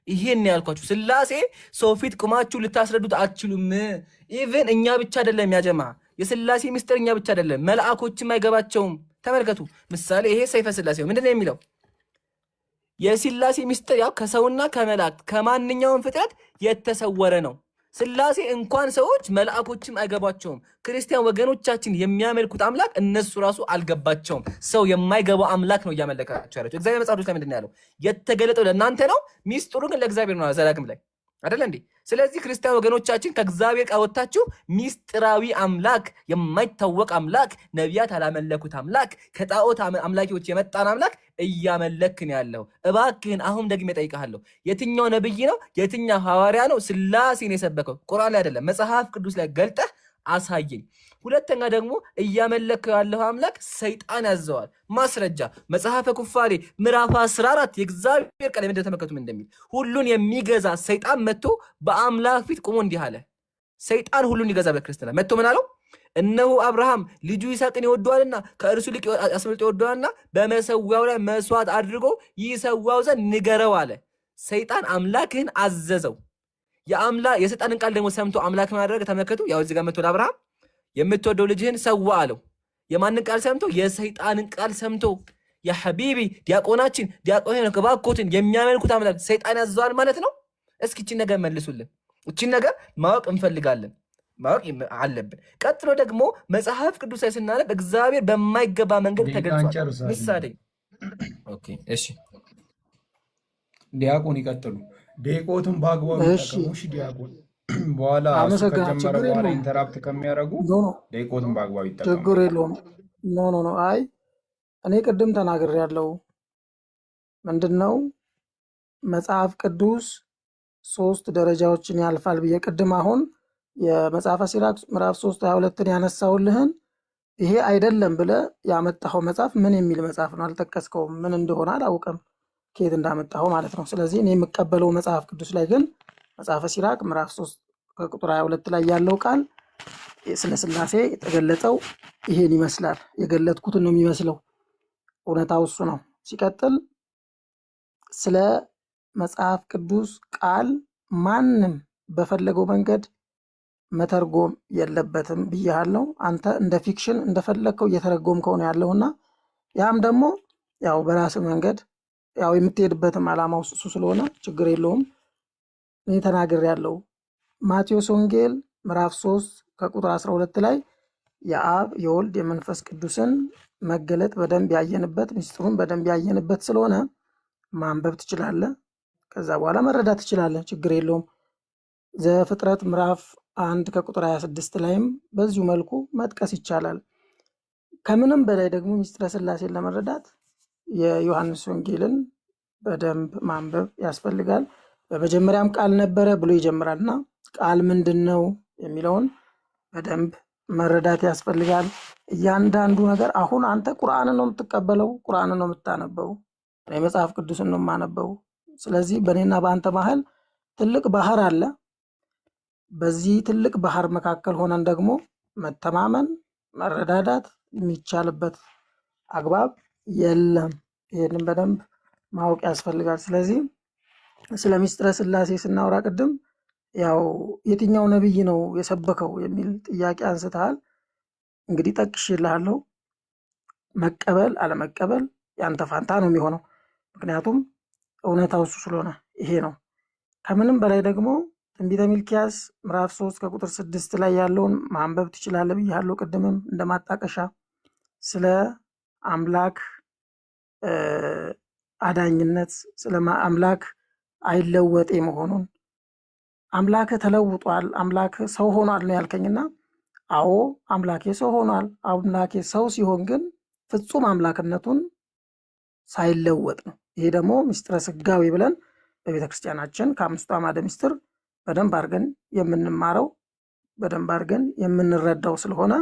ይሄን ያልኳችሁ ስላሴ ሰው ፊት ቁማችሁ ልታስረዱት አትችሉም። ኢቭን እኛ ብቻ አይደለም ያጀማ፣ የስላሴ ሚስጥር እኛ ብቻ አይደለም መላእኮችም አይገባቸውም። ተመልከቱ ምሳሌ፣ ይሄ ሰይፈ ስላሴ ምንድን ነው የሚለው? የስላሴ ሚስጥር ያው ከሰውና ከመላእክት ከማንኛውም ፍጥረት የተሰወረ ነው። ስላሴ እንኳን ሰዎች መላእኮችም አይገባቸውም። ክርስቲያን ወገኖቻችን የሚያመልኩት አምላክ እነሱ ራሱ አልገባቸውም። ሰው የማይገባው አምላክ ነው እያመለካቸው ያላቸው። እግዚአብሔር መጽሐፍ ላይ ምንድን ነው ያለው? የተገለጠው ለእናንተ ነው፣ ሚስጥሩ ግን ለእግዚአብሔር ነው። ዘዳግም ላይ አይደለ እንዴ? ስለዚህ ክርስቲያን ወገኖቻችን ከእግዚአብሔር ቃል ወጥታችሁ ሚስጥራዊ አምላክ፣ የማይታወቅ አምላክ፣ ነቢያት አላመለኩት አምላክ፣ ከጣዖት አምላኪዎች የመጣን አምላክ እያመለክን ያለው። እባክህን አሁን ደግሜ እጠይቅሃለሁ፣ የትኛው ነብይ ነው የትኛው ሐዋርያ ነው ስላሴን የሰበከው? ቁርአን ላይ አይደለም መጽሐፍ ቅዱስ ላይ ገልጠህ አሳየኝ። ሁለተኛ ደግሞ እያመለከው ያለው አምላክ ሰይጣን ያዘዋል። ማስረጃ መጽሐፈ ኩፋሌ ምዕራፍ 14 የእግዚአብሔር ቃል ምንድን ተመልከቱ እንደሚል ሁሉን የሚገዛ ሰይጣን መጥቶ በአምላክ ፊት ቆሞ እንዲህ አለ። ሰይጣን ሁሉን ይገዛ በክርስትና መጥቶ ምን አለው? እነሆ አብርሃም ልጁ ይስሐቅን ይወደዋልና ከእርሱ ይልቅ አስበልጦ ይወደዋልና በመሰዊያው ላይ መስዋዕት አድርጎ ይሰዋው ዘንድ ንገረው አለ። ሰይጣን አምላክህን አዘዘው። የሰይጣንን ቃል ደግሞ ሰምቶ አምላክ ማድረግ ተመልከቱ። ያው እዚህ ጋር መጥቶ ለአብርሃም የምትወደው ልጅህን ሰዋ አለው። የማንን ቃል ሰምቶ? የሰይጣንን ቃል ሰምቶ። የሐቢቢ ዲያቆናችን ዲያቆን ሄኖክ እባክዎትን የሚያመልኩት አምላክ ሰይጣን ያዘዋል ማለት ነው። እስኪ እቺን ነገር መልሱልን። እቺን ነገር ማወቅ እንፈልጋለን፣ ማወቅ አለብን። ቀጥሎ ደግሞ መጽሐፍ ቅዱስ ላይ ስናነብ እግዚአብሔር በማይገባ መንገድ ተገልጿል። ምሳሌ ኦኬ፣ እሺ ዲያቆን ይቀጥሉ። ደቂቆትን በአግባቡ እሺ ይጠቀሙ። እሺ ዲያቆን፣ በኋላ እሱ አመሰግና ከጀመረ ችግር በኋላ የለውም። ኢንተራፕት ከሚያደርጉ ኖ ኖ ደቂቆትን በአግባቡ ይጠቀሙ። ችግር የለውም። ኖ ኖ ኖ አይ እኔ ቅድም ተናግሬያለሁ። ምንድን ነው መጽሐፍ ቅዱስ 3 ደረጃዎችን ያልፋል ብዬ ቅድም አሁን የመጽሐፈ ሲራክ ምዕራፍ 3:22ን ያነሳውልህን ይሄ አይደለም ብለህ ያመጣኸው መጽሐፍ ምን የሚል መጽሐፍ ነው? አልጠቀስከውም። ምን እንደሆነ አላውቅም፣ ከየት እንዳመጣኸው ማለት ነው። ስለዚህ እኔ የምቀበለው መጽሐፍ ቅዱስ ላይ ግን መጽሐፈ ሲራክ ምዕራፍ 3 ከቁጥር 22 ላይ ያለው ቃል ስለ ሥላሴ የተገለጸው ይሄን ይመስላል። የገለጥኩትን ነው የሚመስለው። እውነታው እሱ ነው። ሲቀጥል ስለ መጽሐፍ ቅዱስ ቃል ማንም በፈለገው መንገድ መተርጎም የለበትም ብያለሁ። አንተ እንደ ፊክሽን እንደፈለግከው እየተረጎምከው ነው ያለውና ያም ደግሞ ያው በራስ መንገድ ያው የምትሄድበትም ዓላማው እሱ ስለሆነ ችግር የለውም። እኔ ተናግሬያለሁ። ማቴዎስ ወንጌል ምዕራፍ 3 ከቁጥር 12 ላይ የአብ የወልድ የመንፈስ ቅዱስን መገለጥ በደንብ ያየንበት ምስጢሩን በደንብ ያየንበት ስለሆነ ማንበብ ትችላለህ። ከዛ በኋላ መረዳት ትችላለህ። ችግር የለውም። ዘፍጥረት ምዕራፍ 1 ከቁጥር 26 ላይም በዚሁ መልኩ መጥቀስ ይቻላል። ከምንም በላይ ደግሞ ምስጢረ ሥላሴን ለመረዳት የዮሐንስ ወንጌልን በደንብ ማንበብ ያስፈልጋል። በመጀመሪያም ቃል ነበረ ብሎ ይጀምራልና ቃል ምንድን ነው የሚለውን በደንብ መረዳት ያስፈልጋል። እያንዳንዱ ነገር አሁን አንተ ቁርአንን ነው የምትቀበለው፣ ቁርአንን ነው የምታነበው፣ እኔ መጽሐፍ ቅዱስን ነው የማነበው። ስለዚህ በእኔና በአንተ መሀል ትልቅ ባህር አለ። በዚህ ትልቅ ባህር መካከል ሆነን ደግሞ መተማመን መረዳዳት የሚቻልበት አግባብ የለም። ይህንን በደንብ ማወቅ ያስፈልጋል። ስለዚህ ስለ ምስጢረ ሥላሴ ስናወራ ቅድም ያው የትኛው ነቢይ ነው የሰበከው የሚል ጥያቄ አንስተሃል። እንግዲህ ጠቅሼልሃለሁ። መቀበል አለመቀበል ያንተ ፋንታ ነው የሚሆነው። ምክንያቱም እውነታው እሱ ስለሆነ ይሄ ነው። ከምንም በላይ ደግሞ ትንቢተ ሚልክያስ ምዕራፍ 3 ከቁጥር 6 ላይ ያለውን ማንበብ ትችላለህ ብያለሁ። ቅድምም እንደማጣቀሻ ስለ አምላክ አዳኝነት፣ ስለ አምላክ አይለወጤ መሆኑን አምላክ ተለውጧል፣ አምላክ ሰው ሆኗል ነው ያልከኝና አዎ አምላኬ ሰው ሆኗል። አምላኬ ሰው ሲሆን ግን ፍጹም አምላክነቱን ሳይለወጥ ነው። ይሄ ደግሞ ምስጢረ ሥጋዌ ብለን በቤተ ክርስቲያናችን ከ5ቱ አዕማደ ምስጢር በደንብ አድርገን የምንማረው በደንብ አድርገን የምንረዳው ስለሆነ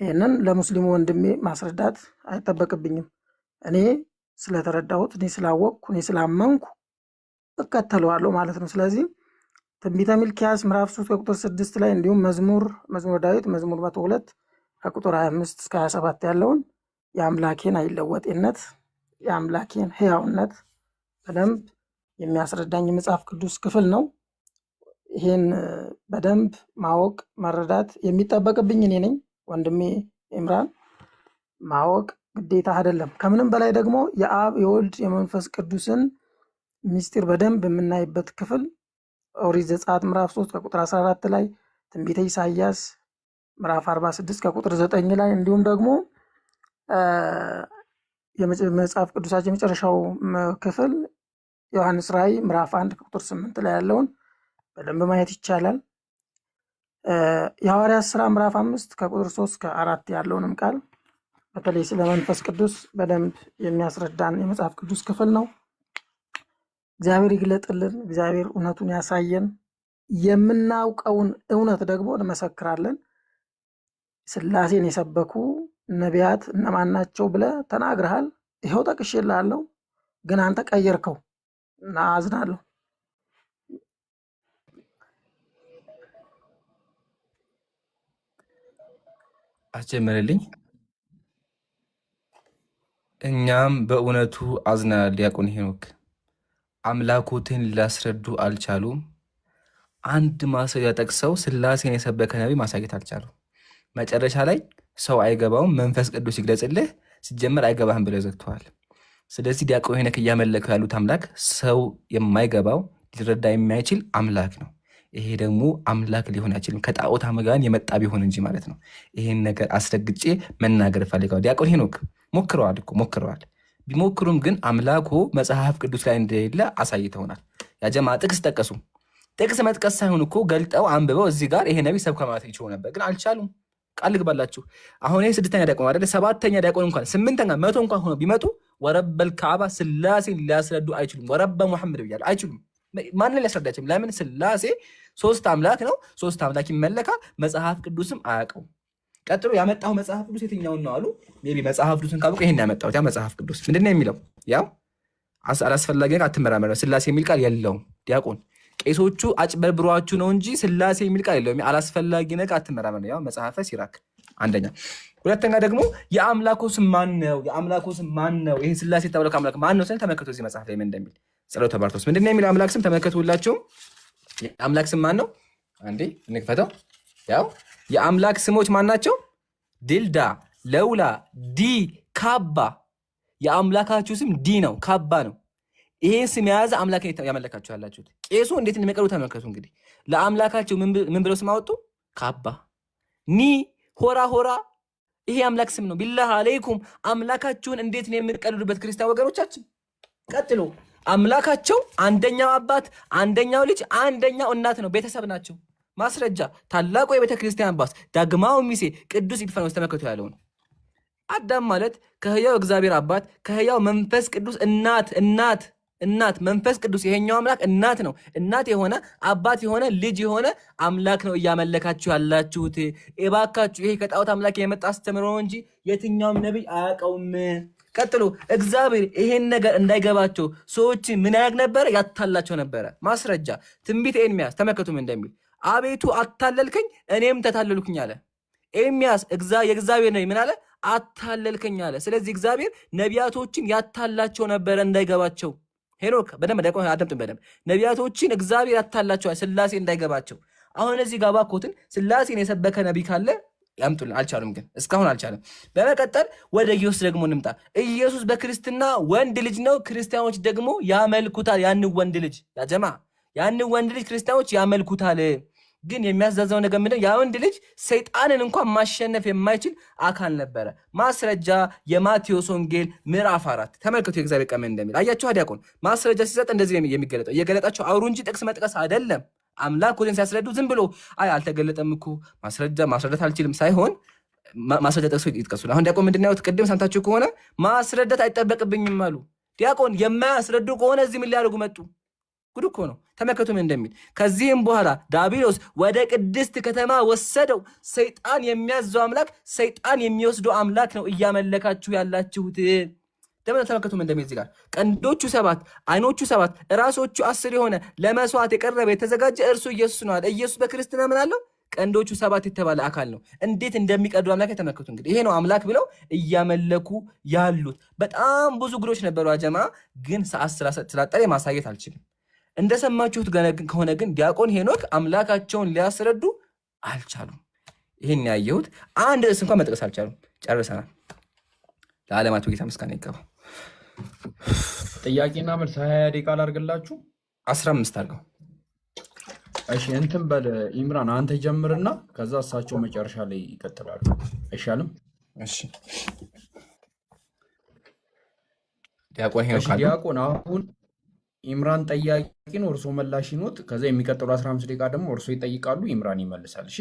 ይህንን ለሙስሊሙ ወንድሜ ማስረዳት አይጠበቅብኝም። እኔ ስለተረዳሁት፣ እኔ ስላወቅኩ፣ እኔ ስላመንኩ እከተለዋለሁ ማለት ነው። ስለዚህ ትንቢተ ሚልክያስ ምዕራፍ 3 ከቁጥር 6 ላይ እንዲሁም መዝሙር ዳዊት መዝሙር 102 ከቁጥር 25 እስከ 27 ያለውን የአምላኬን አይለወጤነት የአምላኬን ሕያውነት በደንብ የሚያስረዳኝ የመጽሐፍ ቅዱስ ክፍል ነው። ይህን በደንብ ማወቅ መረዳት የሚጠበቅብኝ እኔ ነኝ። ወንድሜ ኢምራን ማወቅ ግዴታ አይደለም። ከምንም በላይ ደግሞ የአብ የወልድ የመንፈስ ቅዱስን ምስጢር በደንብ የምናይበት ክፍል ኦሪት ዘጸአት ምዕራፍ 3 ከቁጥር 14 ላይ፣ ትንቢተ ኢሳይያስ ምዕራፍ 46 ከቁጥር 9 ላይ እንዲሁም ደግሞ የመጽሐፍ ቅዱሳችን የመጨረሻው ክፍል ዮሐንስ ራእይ ምዕራፍ 1 ከቁጥር 8 ላይ ያለውን በደንብ ማየት ይቻላል። የሐዋርያት ሥራ ምዕራፍ 5 ከቁጥር 3 ከ4 ያለውንም ቃል በተለይ ስለ መንፈስ ቅዱስ በደንብ የሚያስረዳን የመጽሐፍ ቅዱስ ክፍል ነው። እግዚአብሔር ይግለጥልን፣ እግዚአብሔር እውነቱን ያሳየን። የምናውቀውን እውነት ደግሞ እንመሰክራለን። ሥላሴን የሰበኩ ነቢያት እነማን ናቸው ብለህ ተናግረሃል። ይኸው ጠቅሼልሃለሁ፣ ግን አንተ ቀየርከው እና አዝናለሁ። አስጀምርልኝ። እኛም በእውነቱ አዝናል። ዲያቆን ሄኖክ አምላኮትን ሊያስረዱ አልቻሉም። አንድ ማስረጃ ጠቅሰው ሥላሴን የሰበከ ነቢይ ማሳየት አልቻሉም። መጨረሻ ላይ ሰው አይገባውም መንፈስ ቅዱስ ይግለጽልህ ሲጀመር አይገባህም ብለው ዘግተዋል። ስለዚህ ዲያቆን ሄኖክ እያመለከው ያሉት አምላክ ሰው የማይገባው ሊረዳ የማይችል አምላክ ነው። ይሄ ደግሞ አምላክ ሊሆን አይችልም ከጣዖት አመጋን የመጣ ቢሆን እንጂ ማለት ነው። ይሄን ነገር አስረግጬ መናገር ፈልገው ዲያቆን ሄኖክ ሞክረዋል። ቢሞክሩም ግን አምላኩ መጽሐፍ ቅዱስ ላይ እንደሌለ አሳይተውናል። ያጀማ ጥቅስ ጠቀሱ። ጥቅስ መጥቀስ ሳይሆን እኮ ገልጠው አንብበው እዚህ ጋር ይሄ ነቢይ ሰብከ ማለት ይችሉ ነበር፣ ግን አልቻሉም። ቃል ልግባላችሁ አሁን ይሄ 6ኛ ዲያቆን አይደለ 7ኛ ዲያቆን እንኳን 8ኛ 100 እንኳን ሆኖ ቢመጡ ወረበል ካዕባ ስላሴን ሊያስረዱ አይችሉም። ወረበ ሙሐመድ ብያለሁ አይችሉም። ማንን ሊያስረዳቸው? ለምን? ስላሴ 3 አምላክ ነው፣ 3 አምላክ ይመለካል። መጽሐፍ ቅዱስም አያውቀው። ቀጥሎ ያመጣው መጽሐፍ ቅዱስ የትኛውን ነው አሉ። ሜይ ቢ መጽሐፍ ቅዱስን ካወቀ ይሄን ያመጣሁት ያ መጽሐፍ ቅዱስ ምንድነው የሚለው? ያው አላስፈላጊ ነገር አትመራመር ነው። ስላሴ የሚል ቃል የለውም። ዲያቆን ቄሶቹ አጭበርብሯችሁ ነው እንጂ ስላሴ የሚል ቃል የለውም። አላስፈላጊ ነገር አትመራመር ነው። ያው መጽሐፈ ሲራክ አንደኛ። ሁለተኛ ደግሞ የአምላኩ ስም ማን ነው? የአምላኩ ስም ማን ነው? ይሄን ስላሴ የተባለው አምላክ ማን ነው? ተመልከቱ እዚህ መጽሐፍ ላይ ምን እንደሚል። ጸሎተ ባርቶስ ምንድነው የሚለው? አምላክ ስም ተመልከቱ ሁላችሁም። የአምላክ ስም ማን ነው? አንዴ እንክፈተው። ያው የአምላክ ስሞች ማን ናቸው? ድልዳ፣ ለውላ፣ ዲ፣ ካባ። የአምላካችሁ ስም ዲ ነው፣ ካባ ነው። ይሄን ስም የያዘ አምላክ ያመለካችሁ ያላችሁት ቄሱ እንዴት እንደሚቀርቡ ተመልከቱ። እንግዲህ ለአምላካቸው ምን ብለው ስም አወጡ? ካባ፣ ኒ፣ ሆራ ሆራ። ይሄ አምላክ ስም ነው። ቢላህ አለይኩም አምላካችሁን እንዴት ነው የምትቀልዱበት ክርስቲያን ወገኖቻችን? ቀጥሎ አምላካቸው አንደኛው አባት፣ አንደኛው ልጅ፣ አንደኛው እናት ነው። ቤተሰብ ናቸው። ማስረጃ ታላቁ የቤተ ክርስቲያን አባት ዳግማዊ ሚሴ ቅዱስ ኢጲፋንዮስ ተመልከቱ ያለው ነው። አዳም ማለት ከህያው እግዚአብሔር አባት ከህያው መንፈስ ቅዱስ እናት መንፈስ ቅዱስ ይሄኛው አምላክ እናት ነው። እናት የሆነ አባት የሆነ ልጅ የሆነ አምላክ ነው እያመለካችሁ ያላችሁት። እባካችሁ ይሄ ከጣዖት አምላክ የመጣ አስተምሮ ነው እንጂ የትኛውም ነቢይ አያውቀውም። ቀጥሎ እግዚአብሔር ይሄን ነገር እንዳይገባቸው ሰዎች ምን ያደርግ ነበረ? ያታላቸው ነበረ። ማስረጃ ትንቢተ ኤርምያስ ተመልከቱም እንደሚል አቤቱ አታለልከኝ እኔም ተታለልኩኝ አለ። ኤርምያስ የእግዚአብሔር ነቢይ ምን አለ? አታለልከኝ አለ። ስለዚህ እግዚአብሔር ነቢያቶችን ያታላቸው ነበረ እንዳይገባቸው። ሄኖክ በደንብ አዳምጡን በደንብ። ነቢያቶችን እግዚአብሔር ያታላቸዋል ስላሴ እንዳይገባቸው። አሁን እዚህ ጋር ባኮትን ስላሴን የሰበከ ነቢይ ካለ ያምጡልን። አልቻሉም፣ ግን እስካሁን አልቻለም። በመቀጠል ወደ ኢየሱስ ደግሞ እንምጣ። ኢየሱስ በክርስትና ወንድ ልጅ ነው። ክርስቲያኖች ደግሞ ያመልኩታል ያንን ወንድ ልጅ። ያጀማ ያንን ወንድ ልጅ ክርስቲያኖች ያመልኩታል። ግን የሚያዛዘው ነገር ምንድን? ያ ወንድ ልጅ ሰይጣንን እንኳን ማሸነፍ የማይችል አካል ነበረ። ማስረጃ የማቴዎስ ወንጌል ምዕራፍ 4 ተመልከቱ። የእግዚአብሔር ቃል እንደሚል አያችሁ። ዲያቆን ማስረጃ ሲሰጥ እንደዚህ የሚገለጠው እየገለጣቸው አውሩ እንጂ ጥቅስ መጥቀስ አይደለም። አምላክ ወደን ሲያስረዱ ዝም ብሎ አይ አልተገለጠም እኮ ማስረዳት አልችልም ሳይሆን ማስረጃ ጠቅሶ ይጥቀሱ። አሁን ዲያቆን ምንድን ነው ያሉት? ቅድም ሰምታችሁ ከሆነ ማስረዳት አይጠበቅብኝም አሉ። ዲያቆን የማያስረዱ ከሆነ እዚህ ምን ሊያደርጉ መጡ? ጉድ እኮ ነው። ተመልከቱ ምን እንደሚል። ከዚህም በኋላ ዲያብሎስ ወደ ቅድስት ከተማ ወሰደው። ሰይጣን የሚያዘው አምላክ ሰይጣን የሚወስደው አምላክ ነው እያመለካችሁ ያላችሁት። ተመልከቱ ምን እንደሚል እዚህ ጋር ቀንዶቹ 7 አይኖቹ 7 ራሶቹ 10 የሆነ ለመስዋዕት የቀረበ የተዘጋጀ እርሱ ኢየሱስ ነው አለ። ኢየሱስ በክርስትና ምን አለው? ቀንዶቹ 7 የተባለ አካል ነው። እንዴት እንደሚቀዱ አምላክ ተመልከቱ። እንግዲህ ይሄ ነው አምላክ ብለው እያመለኩ ያሉት። በጣም ብዙ ጉዶች ነበሩ አጀማ፣ ግን ሰዓት ስላጠረ ማሳየት አልችልም። እንደሰማችሁት ከሆነ ግን ዲያቆን ሄኖክ አምላካቸውን ሊያስረዱ አልቻሉም። ይህን ያየሁት አንድ ርዕስ እንኳን መጥቀስ አልቻሉም። ጨርሰናል። ለዓለማቱ ጌታ ምስጋና ይገባው። ጥያቄና መልስ 20 ደቂቃ ላድርግላችሁ። 15 አድርገው። እሺ እንትን በል ኢምራን አንተ ጀምርና ከዛ እሳቸው መጨረሻ ላይ ይቀጥላሉ። አይሻልም? እሺ ዲያቆን ሄኖክ ዲያቆን አሁን ኢምራን ጠያቂ ነው፣ እርሶ መላሽ ኖት። ከዛ የሚቀጥሉ 15 ደቂቃ ደግሞ እርሶ ይጠይቃሉ፣ ኢምራን ይመልሳል። እሺ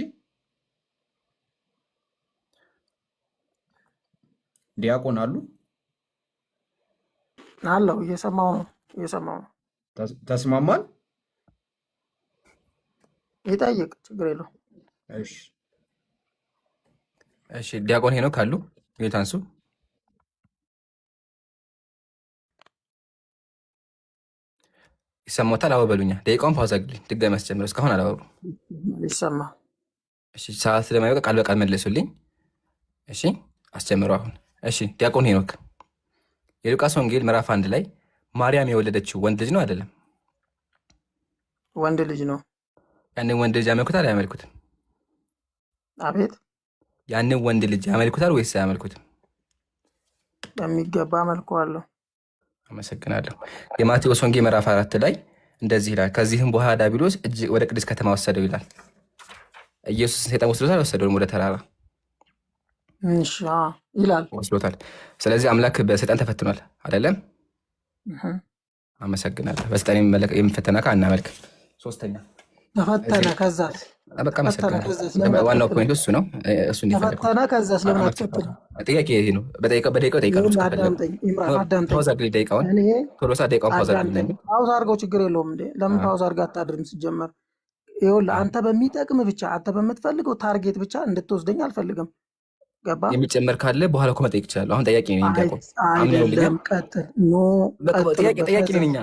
ዲያቆን አሉ አለው። እየሰማው ነው። ተስማማል? ይጠይቅ፣ ችግር የለው። እሺ ዲያቆን ሄኖክ አሉ? ይታንሱ። ይሰማታል? አወበሉኛ። ደቂቃውን ፓውዝ አድርግልኝ። ድጋሚ አስጀምረው። እስካሁን አላወሩ። ይሰማ። እሺ ሰዓት ስለማይበቃ ቃል በቃል መለሱልኝ። እሺ አስጀምረው አሁን። እሺ ዲያቆን ሄኖክ የሉቃስ ወንጌል ምዕራፍ 1 ላይ ማርያም የወለደችው ወንድ ልጅ ነው አይደለም? ወንድ ልጅ ነው። ያንን ወንድ ልጅ ያመልኩታል አያመልኩትም? አቤት። ያንን ወንድ ልጅ ያመልኩታል ወይስ አያመልኩትም? በሚገባ አመልከዋለሁ። አመሰግናለሁ። የማቴዎስ ወንጌል ምዕራፍ 4 ላይ እንደዚህ ይላል፣ ከዚህም በኋላ ዲያብሎስ ወደ ቅድስት ከተማ ወሰደው ይላል። ኢየሱስ ሰይጣን ወስዶታል? ወሰደው ወደ ተራራ ይላል፣ ወስዶታል። ስለዚህ አምላክ በሰይጣን ተፈትኗል አይደለም? አመሰግናለሁ። በስጠን የሚፈተና አናመልክም። ሶስተኛ ተፈተነ ከዛስ በቃ ተፈተነ አመሰግናለሁ። ከዛስ ለምን ዋናው አትቀጥልም? ፖይንት እሱ ነው። እሱን የፈለኩት ተፈተነ ከዛስ ለምን አትቀጥልም? ጥያቄ ይሄ ነው። በደቂቃው ጠይቃለሁ። ይኸውልህ ከፈለጉ አዳምጠኝ ኢምራን አዳምጠኝ። ፓውዝ አድርግ ደቂቃውን እኔ ቶሎ ደቂቃውን ፓውዝ አዳምጠኝ። አድርግ። ፓውዝ አድርገው ችግር የለውም እንዴ? ለምን ፓውዝ አድርገህ አታድርም? ሲጀመር ይኸውልህ አንተ በሚጠቅም ብቻ አንተ በምትፈልገው ታርጌት ብቻ እንድትወስደኝ አልፈልግም። ገባ? የሚጨመር ካለ በኋላ እኮ መጠየቅ ይችላለሁ። አሁን ጠያቂ ነኝ እንዲያውቁ አይደለም ቀጥል። ኖ ጠያቂ ነኝ እኛ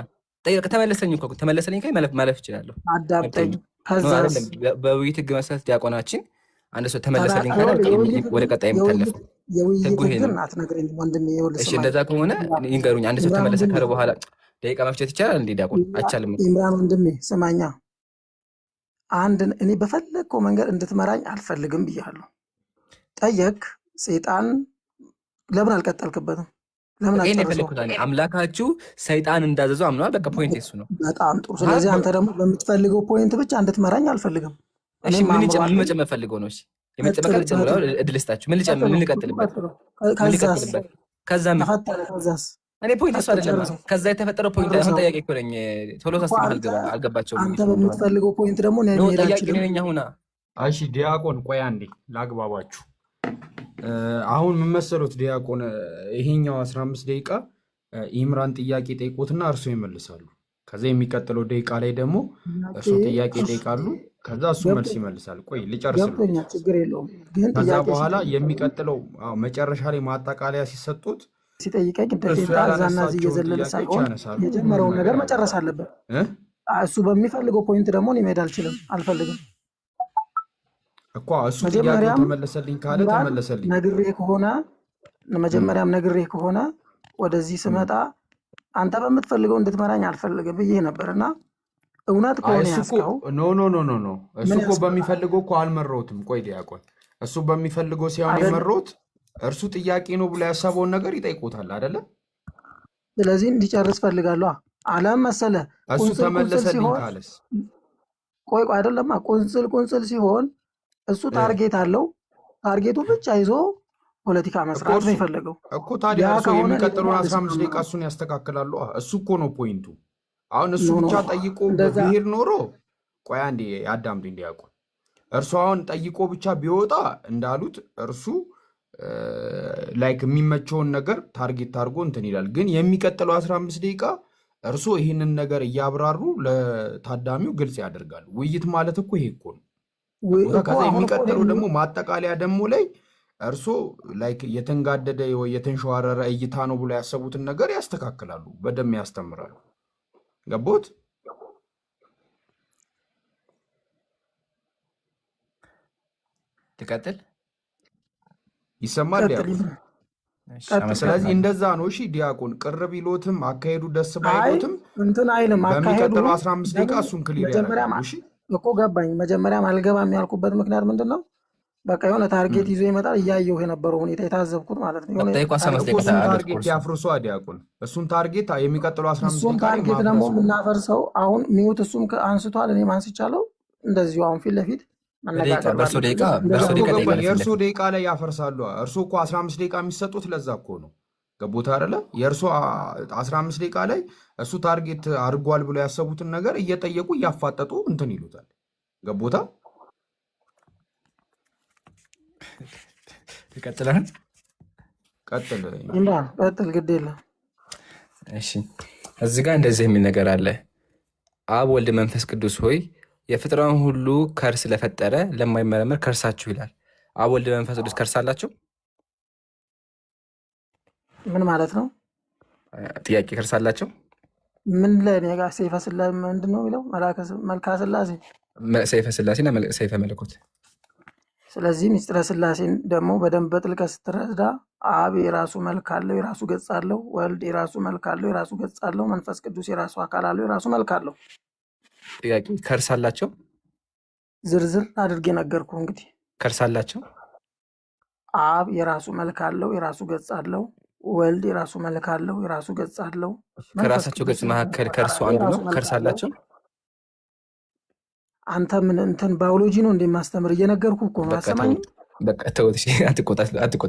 ተመለሰልኝ እኮ ተመለሰልኝ ካይ ማለፍ ይችላለሁ። አዳምጠኝ። ከዛስ በውይይት ህግ መሰረት ዲያቆናችን አንድ ሰው ተመለሰልኝ ካለ ወደ ቀጣይ የሚታለፍ የውይይት ህግን አትነግረኝም ወንድሜ። ይኸውልህ እሺ፣ እንደዛ ከሆነ ይንገሩኝ። አንድ ሰው ተመለሰ ካለ በኋላ ደቂቃ መፍጨት ይቻላል እንዴ ዲያቆን? አይቻልም። ኢምራን ወንድሜ ስማኛ፣ እኔ በፈለግከው መንገድ እንድትመራኝ አልፈልግም ብያለሁ። ጠየቅ ሰይጣን ለምን አልቀጠልክበትም? ለምን አልጨረሰውም? አምላካችሁ ሰይጣን እንዳዘዘው አምነዋል። በቃ ፖይንት እሱ ነው። በጣም ጥሩ። ስለዚህ አንተ ደግሞ በምትፈልገው ፖይንት ብቻ እንድትመራኝ አልፈልግም። እሺ ምን መጨመር ፈልገው ነው? እሺ የመጨመር ጨምረው እድል ስጣችሁ። ምን ልቀጥልበት? ከዛስ እኔ ፖይንት እሱ አይደለም። ከዛ የተፈጠረው ፖይንት አሁን ጠያቄ እኮ ነኝ። ቶሎ ሳስተካክል አልገባቸውም። አንተ በምትፈልገው ፖይንት ደግሞ ጠያቄ ነኝ አሁን። እሺ ዲያቆን ቆይ አንዴ ላግባባችሁ። አሁን ምን መሰሉት ዲያቆን፣ ይሄኛው 15 ደቂቃ ኢምራን ጥያቄ ጠይቆትና እርሶ ይመልሳሉ። ከዛ የሚቀጥለው ደቂቃ ላይ ደግሞ እርሶ ጥያቄ ጠይቃሉ። ከዛ እሱ መልስ ይመልሳል። ቆይ ልጨርስ። ችግር የለውም ግን ከዛ በኋላ የሚቀጥለው መጨረሻ ላይ ማጠቃለያ ሲሰጡት ሲጠይቀኝ እንደዚህ ዛና እየዘለለ ሳይሆን የጀመረውን ነገር መጨረስ አለበት። እሱ በሚፈልገው ፖይንት ደግሞ እኔ መሄድ አልፈልግም እኮ እሱ ጥያቄ ተመለሰልኝ ካለ ተመለሰልኝ። መጀመሪያም ነግሬህ ከሆነ ወደዚህ ስመጣ አንተ በምትፈልገው እንድትመራኝ አልፈልግም ብዬ ነበርና እውነት ከሆነ ያስከው ኖ እሱ እኮ በሚፈልገው እኮ አልመረውትም። ቆይ ዲያቆን፣ እሱ በሚፈልገው ሲሆን የመረውት እርሱ ጥያቄ ነው ብሎ ያሰበውን ነገር ይጠይቁታል አይደለ? ስለዚህ እንዲጨርስ ፈልጋለሁ። አለም መሰለ እሱ ተመለሰልኝ ካለስ? ቆይ አይደለማ ቁንጽል ሲሆን እሱ ታርጌት አለው። ታርጌቱ ብቻ ይዞ ፖለቲካ መስራት ነው የፈለገው እኮ። ታዲያ እሱ የሚቀጥለውን 15 ደቂቃ እሱን ያስተካክላሉ። እሱ እኮ ነው ፖይንቱ። አሁን እሱ ብቻ ጠይቆ ብሄድ ኖሮ ቆይ አንዴ አዳምጡኝ ዲያቆን። እርሱ አሁን ጠይቆ ብቻ ቢወጣ እንዳሉት እርሱ ላይክ የሚመቸውን ነገር ታርጌት አድርጎ እንትን ይላል። ግን የሚቀጥለው 15 ደቂቃ እርሱ ይህንን ነገር እያብራሩ ለታዳሚው ግልጽ ያደርጋሉ። ውይይት ማለት እኮ ይሄ እኮ ነው። ከዛ የሚቀጥለው ደግሞ ማጠቃለያ ደግሞ ላይ እርሶ ላይክ የተንጋደደ የተንሸዋረረ እይታ ነው ብሎ ያሰቡትን ነገር ያስተካክላሉ፣ በደንብ ያስተምራሉ። ገቦት? ትቀጥል ይሰማል ዲያቆን? ስለዚህ እንደዛ ነው። እሺ ዲያቆን፣ ቅር ቢሎትም አካሄዱ ደስ ባይሎትም እንትን አይልም። በሚቀጥለው 15 ደቂቃ እሱን ክሊር ያደርጋሉ። እሺ እኮ ገባኝ። መጀመሪያም አልገባም ያልኩበት ምክንያት ምንድን ነው? በቃ የሆነ ታርጌት ይዞ ይመጣል። እያየሁ የነበረው ሁኔታ የታዘብኩት ማለት ነው። እሱን ታርጌት ያፍርሷ ዲያቆን። እሱን ታርጌት የሚቀጥለው 15 እሱን ታርጌት ደግሞ የምናፈርሰው አሁን ሚውት እሱም አንስቷል፣ እኔም አንስቻለሁ። እንደዚሁ አሁን ፊት ለፊት የእርሶ ደቂቃ ላይ ያፈርሳሉ። እርሶ እኮ 15 ደቂቃ የሚሰጡት ለዛ እኮ ነው። ገቦታ አይደለ? የእርሶ 15 ደቂቃ ላይ እሱ ታርጌት አድርጓል ብሎ ያሰቡትን ነገር እየጠየቁ እያፋጠጡ እንትን ይሉታል። ገቦታ ይቀጥላል። ቀጥል ግድ የለም። እሺ እዚህ ጋር እንደዚህ የሚል ነገር አለ። አብ ወልድ መንፈስ ቅዱስ ሆይ የፍጥረውን ሁሉ ከርስ ለፈጠረ ለማይመረመር ከርሳችሁ ይላል። አብ ወልድ መንፈስ ቅዱስ ከርስ አላቸው? ምን ማለት ነው? ጥያቄ ከርስ አላቸው? ምን ለኔ ጋር ሰይፈ ስላሴ ምንድን ነው የሚለው? መልካ ስላሴ፣ ሰይፈ ስላሴና ሰይፈ መለኮት። ስለዚህ ምስጢረ ስላሴን ደግሞ በደንብ በጥልቀት ስትረዳ አብ የራሱ መልክ አለው፣ የራሱ ገጽ አለው። ወልድ የራሱ መልክ አለው፣ የራሱ ገጽ አለው። መንፈስ ቅዱስ የራሱ አካል አለው፣ የራሱ መልክ አለው። ጥያቄ ከርስ አላቸው? ዝርዝር አድርጌ ነገርኩ። እንግዲህ ከርስ አላቸው? አብ የራሱ መልክ አለው፣ የራሱ ገጽ አለው። ወልድ የራሱ መልክ አለው፣ የራሱ ገጽ አለው። ከራሳቸው ገጽ መካከል ከርሱ አንዱ ነው። ከርስ አላቸው? አንተ ምን እንትን ባዮሎጂ ነው እንደማስተምር እየነገርኩ እኮ ነው። አሰማኝ። በቃ ተውት፣ እሺ፣ አትቆጣ፣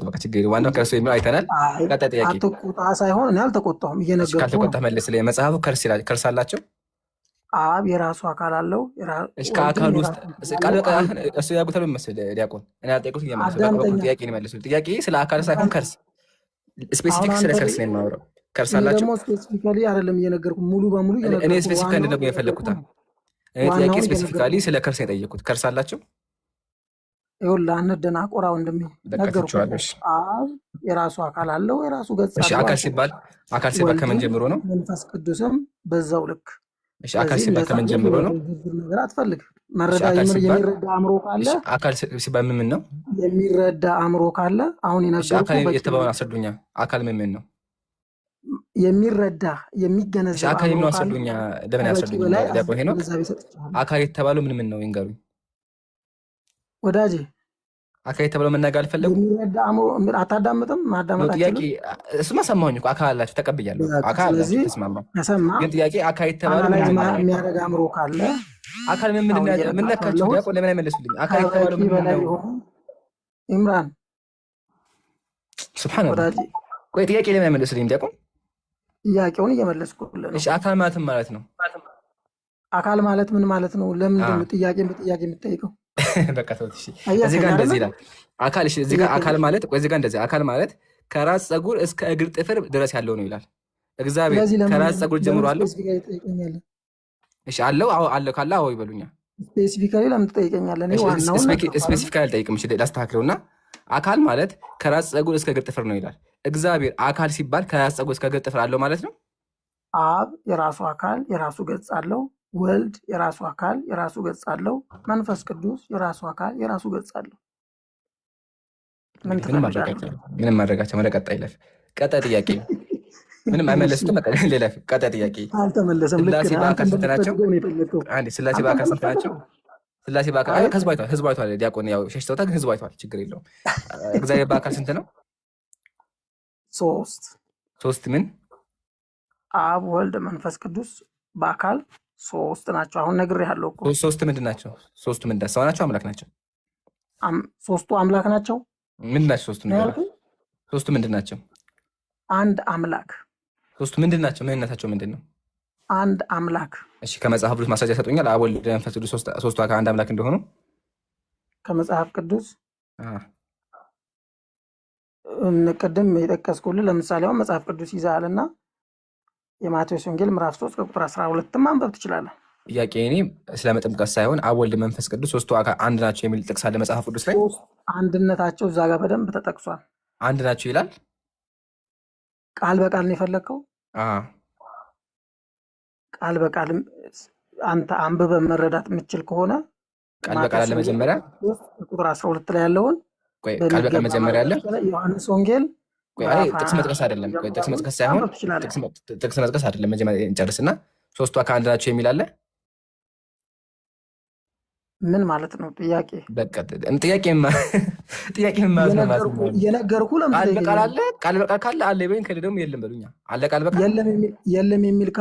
በቃ ችግር የለም። ዋናው ከእርሱ የሚለው አይተናል። አይ ቀጣይ ጥያቄ። አትቆጣ ሳይሆን እኔ አልተቆጣሁም፣ እሺ፣ እየነገርኩህ ካልተቆጣ ነው። መልስ። መጽሐፉ ከርስ አላቸው። አብ የራሱ አካል አለው፣ እሺ፣ ወልድም ከአካል ውስጥ የራሱ አካል ቃል አለው። በቃል አንድ እሱ ያጉታል መሰል ዲያቆን። እኔ ያልጠየቁት እየመለሱ በቃ በኩል አዳምጠኛ። ጥያቄ ነው የመለሱ። ጥያቄ ስለ አካል ሳይሆን ከርስ፣ አሁን ስፔሲፊክ ስለ አንተ ከርስ ነው የማወራው። ከርስ እኔ አላቸው። ደግሞ ስፔሲፊካሊ አይደለም እየነገርኩህ፣ ሙሉ በሙሉ እኔ እየነገርኩህ ስፔሲፊክ ዋናውን እንድነው እየነገርኩህ የፈለግኩት። ነው። እኔ ጥያቄ ዋናውን ስፔሲፊካሊ እየነገርኩህ ስለ ከርስ ነው የጠየኩት። ከርስ አላቸው። ይኸውልህ፣ አንደናቆራ ወንድሜ፣ በቃ ነገርኩህ ትቼዋለሁ። እኮ እሺ፣ አብ የራሱ አካል አለው፣ የራሱ ገጽ እሺ፣ አለው አካል አልኩህ። ሲባል ከምን ወልድም ጀምሮ ነው? መንፈስ ቅዱስም በዛው ልክ። እሺ፣ አካል ስለዚህ እንደ ሲባል ከምን ጻድቅ ጀምሮ ነው? ዝርዝር ነገር አትፈልግ። እሺ፣ አካል ሲባል የሚረዳ አእምሮ ካለ እሺ፣ አካል ሲባል ምን ነው? የሚረዳ አእምሮ ካለ አሁን እሺ፣ አካል የነገርኩህ በቂ የተባለውን ነው። አስረዱኛ። አካል ምን ነው? የሚረዳ እሺ፣ የሚገነዘብ አካል አእምሮ የሚለው ካለ አስረዱኛ። ለምን ከበቂ ያስረዱኝ? በላይ ዲያቆን ሄኖክ፣ ግንዛቤ ሰጥቻለሁ አካል የተባለው ምን ነው ይንገሩኝ። ወዳጄ። አካል የተባለው መናገር አልፈለጉም የሚረዳ አእምሮ አታዳምጥም? ነው ማዳመጥ ጥያቄ። አችልም? እሱማ ሰማሁኝ እኮ አካል አላቸው፣ ተቀብያለሁ። አካል አላቸው፣ ስለዚህ ተስማማ። ከሰማ ግን ጥያቄ አካል የተባለው አናላይዝ ምን ነው? የሚያደርግ አእምሮ ካለ አካል ምን አሁን ምን እየነገርኩህ ነካችሁ? ያለሁት ዲያቆን ለምን አይመለሱልኝ? አካል የተባለው ከበቂ ምን በላይ ነው? የሆኑ ኢምራን ሱብሃንአላህ። ወዳጄ፣ ቆይ ጥያቄ ለምን አይመለሱልኝ ዲያቆን? ጥያቄውን እየመለስኩልህ ነው። እሺ፣ አካል ማለትም ማለት ነው። አካል ማለት ምን ማለት ነው? ለምንድን ነው ጥያቄን በጥያቄ የምትጠይቀው? በቃ ተውት። እሺ፣ እዚህ አያከኝ ጋር አይደለ? እንደዚህ ይላል አካል። እሺ፣ እዚህ ጋር እያከኝ አካል ማለት ቆይ፣ እዚህ ጋር እንደዚህ አካል ማለት ከራስ ፀጉር እስከ እግር ጥፍር ድረስ ያለው ነው ይላል እግዚአብሔር። ስለዚህ ከራስ ፀጉር ጀምሮ አለው። ስፔሲፊካሊ ትጠይቀኛለህ? እሺ፣ አለው። አዎ አለው። ካለ አዎ ይበሉኛ። ስፔሲፊካሊ ለምን ትጠይቀኛለህ? እኔ ዋናውን ስፔሲፊካሊ አልጠይቅም። እሺ፣ ላስተካክለውና አካል ማለት ከራስ ፀጉር እስከ እግር ጥፍር ነው ይላል እግዚአብሔር። አካል ሲባል ከራስ ፀጉር እስከ እግር ጥፍር አለው ማለት ነው። አብ የራሱ አካል የራሱ ገጽ አለው። ወልድ የራሱ አካል የራሱ ገጽ አለው። መንፈስ ቅዱስ የራሱ አካል የራሱ ገጽ አለው። ምን ትፈልጋለህ? ምንም ማድረጋቸው። ወደ ቀጣይ ለፍ። ቀጣይ ጥያቄ ምንም አይመለሱትም። ሌላ ቀጣይ ጥያቄ። አልተመለሰም። ልክ ስላሴ ነህ። በአካል ስንት ናቸው? ነው የፈለግከው። ስላሴ በአካል ስንት ናቸው? ስላሴ በአካል ህዝብ አይቷል። ዲያቆን ያው ሸሽተውታል፣ ግን ህዝብ አይቷል። ችግር የለውም። እግዚአብሔር በአካል ስንት ነው? ሶስት ምን? አብ ወልድ መንፈስ ቅዱስ በአካል ሶስት ናቸው። አሁን ነግሬሃለሁ እኮ። ሶስት ምንድን ናቸው? ሶስቱ ምንድን ሰው ናቸው? አምላክ ናቸው? ሶስቱ አምላክ ናቸው። ምንድን ናቸው? ሶስቱ ምንድን ናቸው? አንድ አምላክ። ሶስቱ ምንድን ናቸው? ምንነታቸው ምንድን ነው? አንድ አምላክ። እሺ፣ ከመጽሐፍ ቅዱስ ማስረጃ ይሰጡኛል? አብ ወልድ መንፈስ ቅዱስ ሶስቱ አካል አንድ አምላክ እንደሆኑ ከመጽሐፍ ቅዱስ ቅድም የጠቀስኩልህ ለምሳሌ አሁን መጽሐፍ ቅዱስ ይዛልና የማቴዎስ ወንጌል ምዕራፍ 3 ከቁጥር 12 ማንበብ ትችላለህ። ጥያቄ እኔ ስለ መጥምቀት ሳይሆን አብ ወልድ መንፈስ ቅዱስ ሶስቱ አካል አንድ ናቸው የሚል ጥቅስ አለ መጽሐፍ ቅዱስ ላይ። አንድነታቸው እዛ ጋር በደንብ ተጠቅሷል። አንድ ናቸው ይላል። ቃል በቃል ነው የፈለግከው? ቃል በቃል አንተ አንብበህ መረዳት የምችል ከሆነ ቃል በቃል አለ መጀመሪያ ቁጥር 12 ላይ ያለውን ቃል በቃል መጀመሪያ አለ። ዮሐንስ ወንጌል ጥቅስ መጥቀስ አይደለም። ጥቅስ መጥቀስ ሳይሆን ጥቅስ መጥቀስ አይደለም። መጀመሪያ እንጨርስና ሶስቱ አካል አንድ ናቸው የሚል አለ። ምን ማለት ነው? ጥያቄ በቃ ጥያቄ ማለት ነው። የነገርኩህ ለምን በቃል አለ። ቃል በቃል ካለ አለ ይበኝ፣ ከሌለ ደግሞ የለም በሉኛ። አለ ቃል በቃል የለም የሚል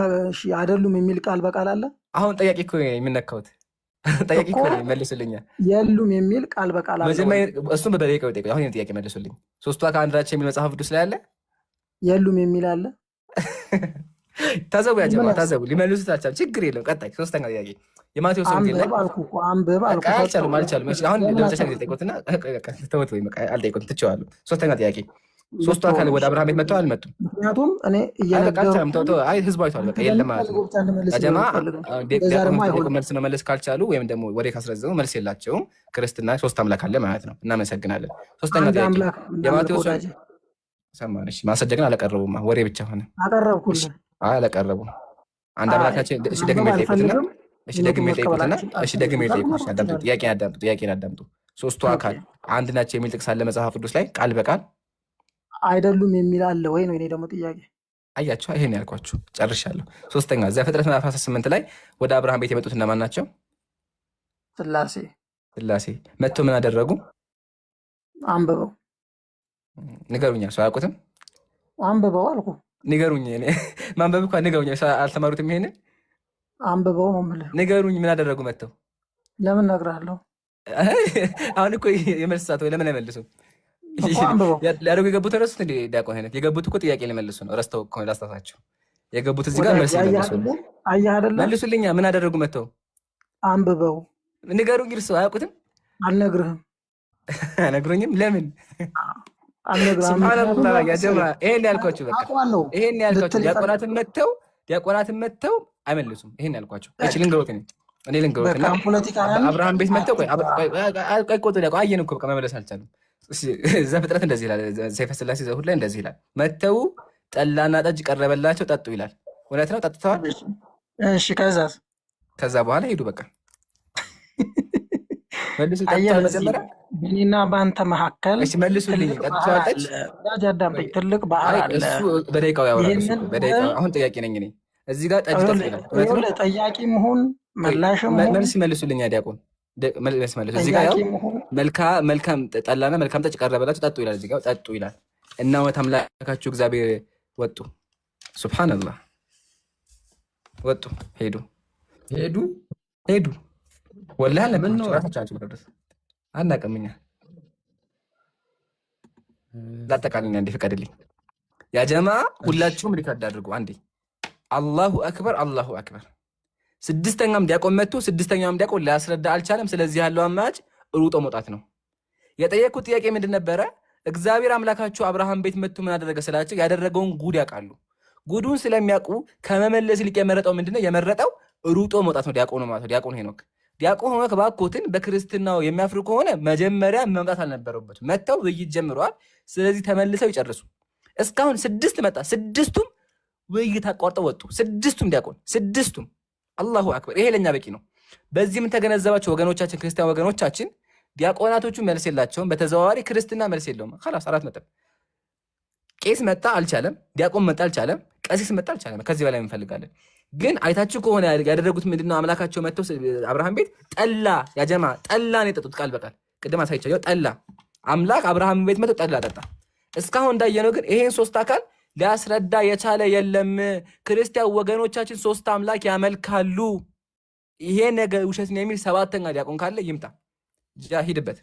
አይደሉም የሚል ቃል በቃል አለ። አሁን ጥያቄ እኮ የሚነካውት ጠያቂ እኮ ነው። መልሱልኛል። የሉም የሚል ቃል በቃል አለ። እሱም በደቂቃው ጠይቀው። አሁን ጥያቄ መልሱልኝ። ሶስቱ አካል አንድ ናቸው የሚል መጽሐፍ ቅዱስ ላይ አለ? የሉም የሚል አለ? ታዘቡ፣ ያጀማ ታዘቡ። ሊመልሱት አልቻሉም። ችግር የለም። ቀጣይ ሶስተኛ ጥያቄ የማቴዎስ ወንጌል ላይ አንብብ አልኩ። አልቻሉም። አሁን ለመጨረሻ ጊዜ ጠይቁትና ተውት፣ ወይ አልጠይቁትም፣ ትቼዋለሁ። ሶስተኛ ጥያቄ ሶስቱ አካል ወደ አብርሃም ቤት መጥተው አልመጡም? ምክንያቱም እኔ ህዝቡ አይቷል። በቃ የለም ማለት ነው። ጀማ መልስ መመለስ ካልቻሉ ወይም ደግሞ ወሬ ካስረዘሙ መልስ የላቸውም። ክርስትና ሶስት አምላክ አለ ማለት ነው። እናመሰግናለን። ሶስተኛ ጥያቄ የማቴዎስ ሰማንሽ ማስረጃ ግን አላቀረቡም። ወሬ ብቻ ሆነ። አቀረብኩልህ። አላቀረቡም። አንድ አምላካችን ደግሜ ጠይቁትና ደግሜ ጠይቁ። ጥያቄን አዳምጡ። ሶስቱ አካል አንድ ናቸው የሚል ጥቅስ አለ መጽሐፍ ቅዱስ ላይ ቃል በቃል አይደሉም የሚል አለ ወይ ነው? እኔ ደግሞ ጥያቄ አያችሁ፣ ይሄን ያልኳችሁ ጨርሻለሁ። ሶስተኛ ዘፍጥረት ምዕራፍ 18 ላይ ወደ አብርሃም ቤት የመጡት እነማን ናቸው? ስላሴ መጥተው ምን አደረጉ? አንብበው ንገሩኛ። ሰው አያውቁትም? አንብበው አልኩ። ንገሩኝ። ማንበብ እንኳን ንገሩኛ። አልተማሩትም? ይሄንን አንብበው ነው የምልህ። ንገሩኝ። ምን አደረጉ መጥተው? ለምን እነግርሃለሁ? አሁን እኮ የመልስ ሰዓት ወይ ለምን አይመልሱም? እኮ አንብበው። ሊያደርጉ የገቡት ረሱት እንደ ዲያቆን አይነት የገቡት እኮ ጥያቄ ሊመልሱ ነው። ረስተው እኮ ላስታውሳቸው የገቡት እዚህ ጋር መልስ ሊመልሱ ነው። አየህ አይደለ? መልሱልኛ። ምን አደረጉ መተው? አንብበው። ንገሩኝ። እርሱ አያውቁትም? አልነግርህም። አነግሩኝም። ለምን? አልነግርህም። ሱብሃንአላህ ያ ጀማ። ይሄን ያልኳችሁ በቃ አውቀዋለሁ ይሄን ያልኳችሁ ልትል ዲያቆናትን መተው አይመልሱም። ይሄን ያልኳችሁ እቺ ልንገሩት እኔ ልንገሩት እና ፖለቲካ አብርሃም ቤት መተው ቆይ ቆጥ ዲያቆን አየን እኮ በቃ መመለስ አልቻለም። ዘፍጥረት እንደዚህ ይላል። ሰይፈ ስላሴ ዘሁድ ላይ እንደዚህ ይላል። መተው ጠላና ጠጅ ቀረበላቸው ጠጡ ይላል። እውነት ነው። ጠጥተዋል። እሺ ከዛ በኋላ ሄዱ። በቃ መልሱ። ጠጥተዋል መጀመሪያ በእኔና በአንተ መካከል መልሱልኝ። ጠጥተዋል ጠጅ አዳምጠኝ። ትልቅ ባህር አለ። እሱ በደቂቃው ያወራል። በደቂቃው አሁን ጥያቄ ነኝ እኔ እዚህ ጋር ጠጅ ጠጡ ይላል። ጠያቂ መሆን መላሽም መልስ መልሱልኝ። ዲያቆን መልስ መልሱ። እዚህ ጋር ያው መልካም ጠላና መልካም ጠጅ ቀረበላቸው ጠጡ ይላል። እዚህ ጋር ጠጡ ይላል እና ወት አምላካችሁ እግዚአብሔር ወጡ። ሱብሃንአላህ ወጡ። ሄዱ ወላሂ ለምን ነው ራሳቸው ድረስ አናውቅም እኛ። ላጠቃልኝ አንዴ ፍቀድልኝ ያ ጀማ። ሁላችሁም ሪከርድ አድርጉ አንዴ። አላሁ አክበር አላሁ አክበር። ስድስተኛም ዲያቆን መጥቶ ስድስተኛም ዲያቆን ሊያስረዳ አልቻለም። ስለዚህ ያለው አማራጭ ሩጦ መውጣት ነው። የጠየቁት ጥያቄ ምንድን ነበረ? እግዚአብሔር አምላካችሁ አብርሃም ቤት መጥቶ ምን አደረገ ስላቸው ያደረገውን ጉድ ያውቃሉ። ጉዱን ስለሚያውቁ ከመመለስ ይልቅ የመረጠው ምንድነው? የመረጠው ሩጦ መውጣት ነው። ዲያቆኑ ማለት ነው። ዲያቆን ሄኖክ ባኮትን በክርስትናው የሚያፍሩ ከሆነ መጀመሪያ መምጣት አልነበረበትም። መጥተው ውይይት ጀምረዋል። ስለዚህ ተመልሰው ይጨርሱ። እስካሁን 6 መጣ። 6ቱም ውይይት አቋርጠው ወጡ። 6ቱም ዲያቆን 6ቱም። አላሁ አክበር። ይሄ ለኛ በቂ ነው። በዚህም ተገነዘባቸው ወገኖቻችን፣ ክርስቲያን ወገኖቻችን ዲያቆናቶቹ መልስ የላቸውም። በተዘዋዋሪ ክርስትና መልስ የለውም። خلاص 4 ነጥብ። ቄስ መጣ አልቻለም፣ ዲያቆን መጣ አልቻለም፣ ቀሲስ መጣ አልቻለም። ከዚህ በላይ እንፈልጋለን። ግን አይታችሁ ከሆነ ያደረጉት ምንድነው? አምላካቸው መጥተው አብርሃም ቤት ጠላ ያጀማ ጠላ ነው የጠጡት። ቃል በቃል ቅድም አሳይቻለሁ። ጠላ አምላክ አብርሃም ቤት መጥተው ጠላ ጠጣ። እስካሁን እንዳየነው ግን ይሄን 3 አካል ሊያስረዳ የቻለ የለም። ክርስቲያን ወገኖቻችን 3 አምላክ ያመልካሉ። ይሄ ነገር ውሸት ነው የሚል 7ኛ ዲያቆን ካለ ይምጣ። ሂድበት።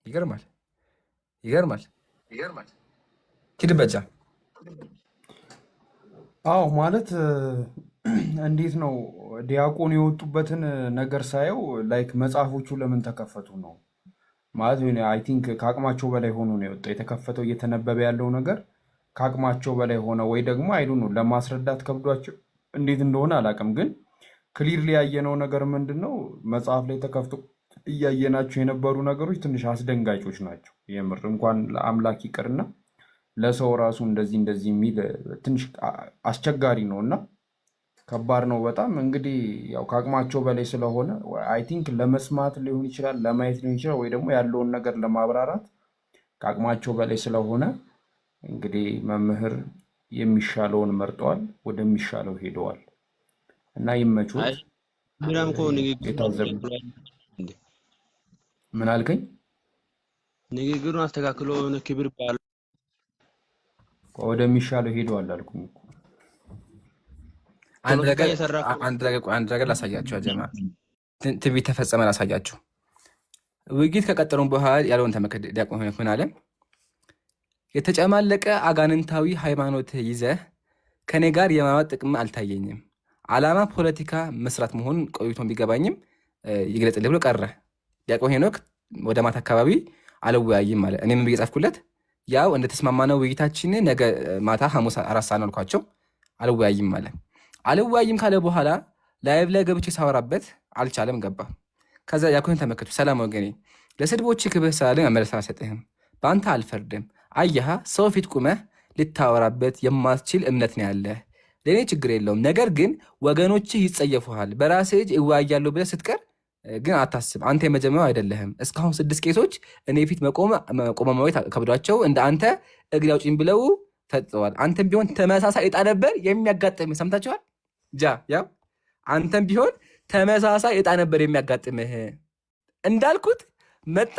ይገርማል። ሂድበት። አዎ ማለት እንዴት ነው ዲያቆን የወጡበትን ነገር ሳየው ላይክ መጽሐፎቹ ለምን ተከፈቱ ነው ማለት ነው። አይ ቲንክ ከአቅማቸው በላይ ሆኖ ነው የወጣው። የተከፈተው እየተነበበ ያለው ነገር ከአቅማቸው በላይ ሆነ ወይ ደግሞ አይዱ ነው ለማስረዳት ከብዷቸው እንዴት እንደሆነ አላውቅም። ግን ክሊርሊ ያየነው ነገር ምንድን ነው? መጽሐፍ ላይ ተከፍቶ እያየናቸው የነበሩ ነገሮች ትንሽ አስደንጋጮች ናቸው። የምር እንኳን ለአምላክ ይቅርና ለሰው ራሱ እንደዚህ የሚል ትንሽ አስቸጋሪ ነው እና ከባድ ነው በጣም። እንግዲህ ያው ከአቅማቸው በላይ ስለሆነ አይ ቲንክ ለመስማት ሊሆን ይችላል፣ ለማየት ሊሆን ይችላል፣ ወይ ደግሞ ያለውን ነገር ለማብራራት ከአቅማቸው በላይ ስለሆነ እንግዲህ መምህር የሚሻለውን መርጠዋል፣ ወደሚሻለው ሄደዋል እና ይመቹት። ምን አልከኝ? ንግግሩን አስተካክሎ ክብር ባለ ወደሚሻለው ሄደዋል አልኩኝ እኮ። አንድ ነገር ላሳያችሁ ጀማ። ትንቢት ተፈጸመ ላሳያችሁ። ውይይት ከቀጠሩን በኋላ ያለውን ተመከደ። ዲያቆን ሄኖክ ምን አለ? የተጨማለቀ አጋንንታዊ ሃይማኖት ይዘህ ከኔ ጋር የማማት ጥቅም አልታየኝም። ዓላማ ፖለቲካ መስራት መሆኑን ቆይቶን ቢገባኝም ይግለጽልህ ብሎ ቀረ። ዲያቆን ሄኖክ ወደ ማታ አካባቢ አልወያይም አለ። እኔም ብዬ ጻፍኩለት፣ ያው እንደተስማማነው ውይይታችን ነገ ማታ ሐሙስ 4 ሰዓት ነው አልኳቸው። አልወያይም አለ። አልወያይም ካለ በኋላ ላይቭ ላይ ገብቼ ሳወራበት አልቻለም፣ ገባ። ከዛ ዲያቆን ተመከቱ። ሰላም ወገኔ፣ ለስድቦች ክብር ስላለኝ መመለስ አልሰጥህም፣ በአንተ አልፈርድም። አየሃ ሰው ፊት ቁመህ ልታወራበት የማትችል እምነት ነው ያለህ። ለእኔ ችግር የለውም፣ ነገር ግን ወገኖችህ ይጸየፉሃል። በራስህ እጅ እወያያለሁ ብለህ ስትቀር ግን አታስብ፣ አንተ የመጀመሪያው አይደለህም። እስካሁን 6 ቄሶች እኔ ፊት መቆም ማየት ከብዷቸው እንደ አንተ እግሬ አውጪኝ ብለው ፈጥጠዋል። አንተም ቢሆን ተመሳሳይ እጣ ነበር የሚያጋጥምህ። ሰምታችኋል? ያው አንተም ቢሆን ተመሳሳይ እጣ ነበር የሚያጋጥምህ። እንዳልኩት መጣ፣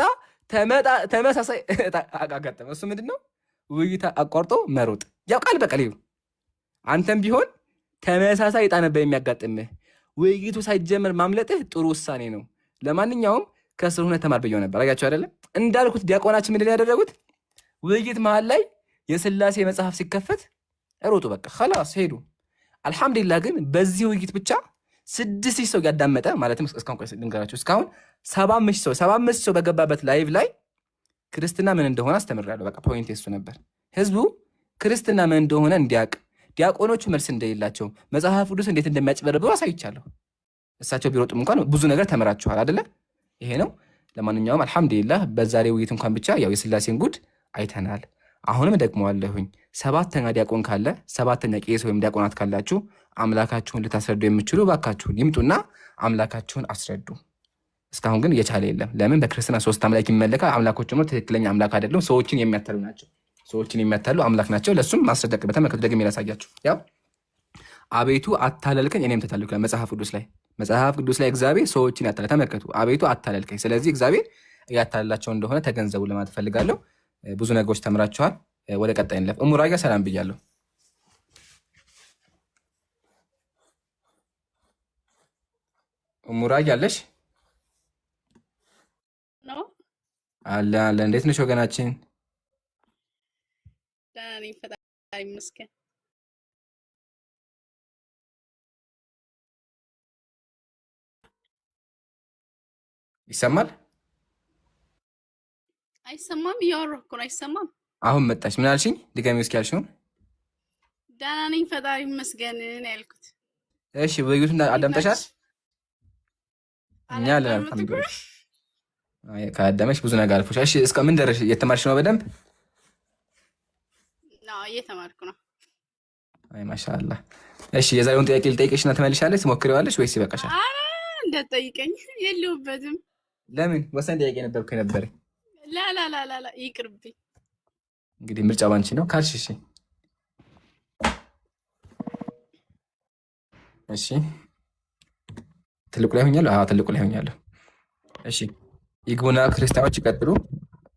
ተመሳሳይ እጣ አጋጠመ። እሱ ምንድን ነው? ውይይት አቋርጦ መሮጥ ያው ቃል በቃል ይኸው። አንተም ቢሆን ተመሳሳይ ዕጣ ነበር የሚያጋጥምህ። ውይይቱ ሳይጀመር ማምለጥህ ጥሩ ውሳኔ ነው። ለማንኛውም ከስር ሆነህ ተማር ብየው ነበር። አያቸው አይደለም እንዳልኩት ዲያቆናችን ምንድን ያደረጉት ውይይት መሀል ላይ የሥላሴ መጽሐፍ ሲከፈት ሮጡ። በቃ ኸላስ ሄዱ። አልሐምዱሊላህ ግን በዚህ ውይይት ብቻ 6,000 ሰው ያዳመጠ ማለትም እስካሁን ልንገራችሁ እስካሁን 75 ሰው በገባበት ላይቭ ላይ ክርስትና ምን እንደሆነ አስተምሬያለሁ። በቃ ፖይንት የሱ ነበር። ህዝቡ ክርስትና ምን እንደሆነ እንዲያውቅ፣ ዲያቆኖቹ መልስ እንደሌላቸው፣ መጽሐፍ ቅዱስ እንዴት እንደሚያጭበረብሩ አሳይቻለሁ። እሳቸው ቢሮጡም እንኳን ብዙ ነገር ተምራችኋል አይደለ? ይሄ ነው። ለማንኛውም አልሐምዱሊላህ በዛሬ ውይይት እንኳን ብቻ ያው የሥላሴን ጉድ አይተናል። አሁንም ደግመዋለሁኝ 7ኛ ዲያቆን ካለ 7ኛ ቄስ ወይም ዲያቆናት ካላችሁ አምላካችሁን ልታስረዱ የምችሉ ባካችሁን ይምጡና አምላካችሁን አስረዱ። እስካሁን ግን የቻለ የለም። ለምን? በክርስትና 3 አምላክ ይመለካል። አምላኮች ደግሞ ትክክለኛ አምላክ አይደሉም። ሰዎችን የሚያታሉ ናቸው። ሰዎችን የሚያታሉ አምላክ ናቸው። ለሱም ማስረዳቅ በተመለከቱ ደግሜ ላሳያችሁ። ያው አቤቱ አታለልከኝ እኔም ተታለልኩ መጽሐፍ ቅዱስ ላይ እግዚአብሔር ሰዎችን ያታለ። ተመልከቱ፣ አቤቱ አታለልከኝ። ስለዚህ እግዚአብሔር እያታለላቸው እንደሆነ ተገንዘቡ ለማለት ፈልጋለሁ። ብዙ ነገሮች ተምራችኋል። ወደ ቀጣይ እንለፍ። እሙራያ ሰላም ብያለሁ። እሙራያ አለሽ? አለ አለ። እንዴት ነሽ ወገናችን? ደህና ነኝ፣ ፈጣሪ ይመስገን። ይሰማል? አይሰማም? እያወራሁ እኮ ነው። አይሰማም? አሁን መጣሽ። ምን አልሽኝ? ድጋሚ እስኪ ያልሽውን። ደህና ነኝ፣ ፈጣሪ ይመስገን ነው ያልኩት። እሺ ውይይቱን አዳምጠሻል? እኛ አለን አልሐምዱሊላህ። ካዳመሽ ብዙ ነገር አልፎሻል። እሺ እስከ ምን ደረሽ? እየተማርሽ ነው በደንብ? አዎ እየተማርኩ ነው። አይ ማሻአላህ። እሺ የዛሬውን ጥያቄ ልጠይቅሽና ትመልሻለሽ? ትሞክሪዋለሽ ወይስ ይበቃሻል? ኧረ እንዳትጠይቀኝ፣ የለሁበትም። ለምን? ወሰን ጥያቄ ነበርኩ ነበር። ላላላላ ይቅርብኝ። እንግዲህ ምርጫ ባንቺ ነው ካልሽ እሺ። እሺ ትልቁ ላይ ሆኛለሁ። አዎ ትልቁ ላይ ሆኛለሁ። እሺ ይግቡና ክርስቲያኖች ይቀጥሉ።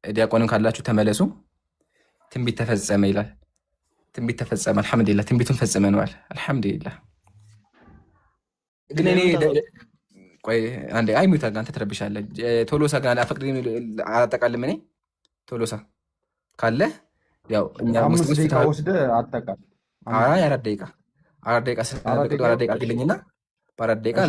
ዲያቆንም ካላችሁ ተመለሱ። ትንቢት ተፈጸመ ይላል። ትንቢት ተፈጸመ። አልሐምዱሊላህ ትንቢቱን ፈጽመነዋል። አልሐምዱሊላህ። ግን እኔ ቆይ አንዴ አይሙት አንተ ትረብሻለህ። ቶሎሳ ግን አፈቅድ አላጠቃልም። እኔ ቶሎሳ ካለ ያው እኛ 5 ደቂቃ ወስደህ አጠቃል። አራት ደቂቃ አድርግልኝና በ4 ደቂቃ